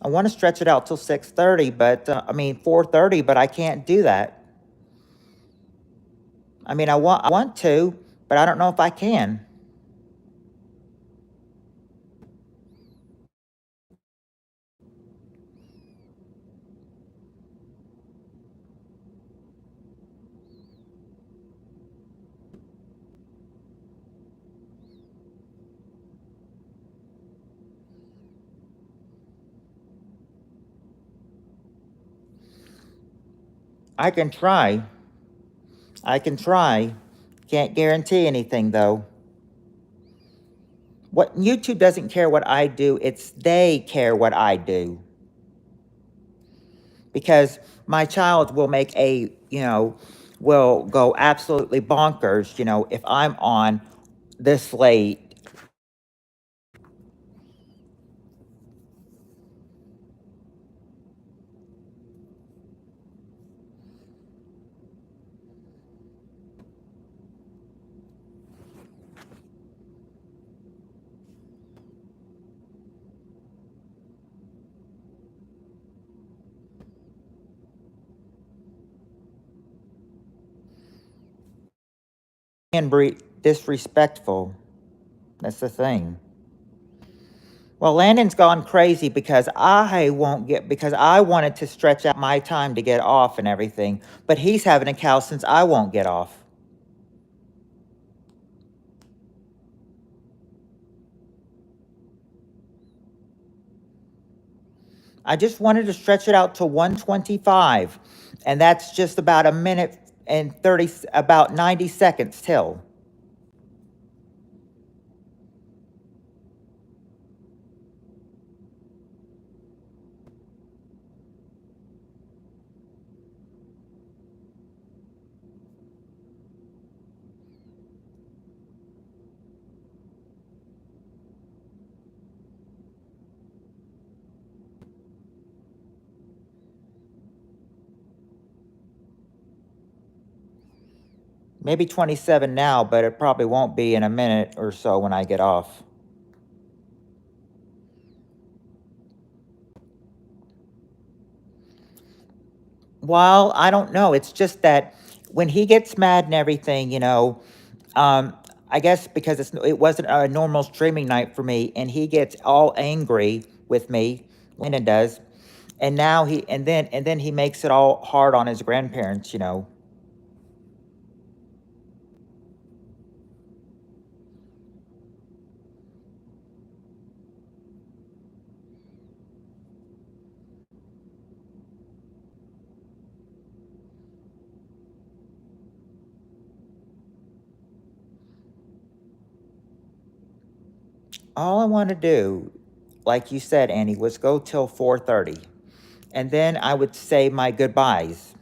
I want to stretch it out till 6:30, but I mean 4:30, but I can't do that. I mean I want to, but I don't know if I can. I can try. I can try. Can't guarantee anything though. What YouTube doesn't care what I do, it's they care what I do. Because my child will make will go absolutely bonkers, if I'm on this late. And disrespectful. That's the thing. Well, Landon's gone crazy because I wanted to stretch out my time to get off and everything, but he's having a cow since I won't get off. I just wanted to stretch it out to 125, and that's just about a minute and 30, about 90 seconds till. Maybe 27 now, but it probably won't be in a minute or so when I get off. Well, I don't know. It's just that when he gets mad and everything, um, I guess because it wasn't a normal streaming night for me, and he gets all angry with me, Landon does, and now and then he makes it all hard on his grandparents. All I want to do, like you said, Annie, was go till 4:30, and then I would say my goodbyes.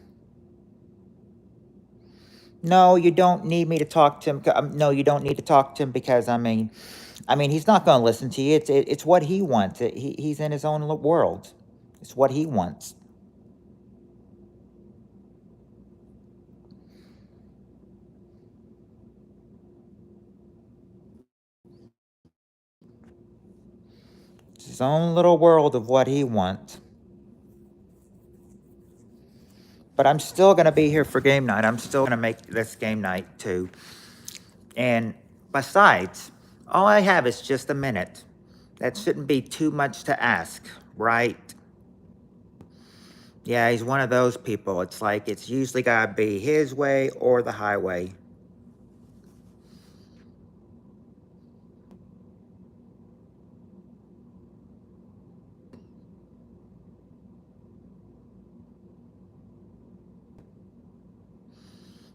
No, you don't need me to talk to him. No, you don't need to talk to him because he's not going to listen to you. It's what he wants. He's in his own world. It's what he wants. It's his own little world of what he wants. But I'm still going to be here for game night. I'm still going to make this game night too. And besides, all I have is just a minute. That shouldn't be too much to ask, right? Yeah, he's one of those people. It's like it's usually got to be his way or the highway.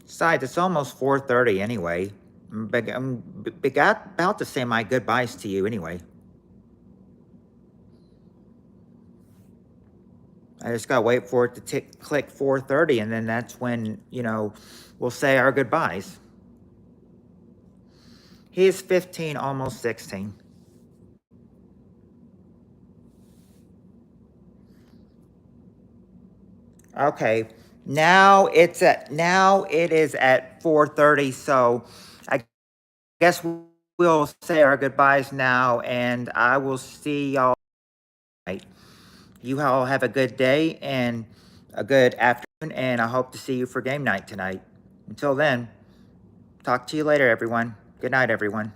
Besides, it's almost 4:30 anyway. I'm about to say my goodbyes to you anyway. I just gotta wait for it to click 4:30, and then that's when, we'll say our goodbyes. He is 15, almost 16. Okay, now it is at 4:30, so I guess we'll say our goodbyes now, and I will see y'all. You all have a good day and a good afternoon, and I hope to see you for game night tonight. Until then, talk to you later, everyone. Good night, everyone.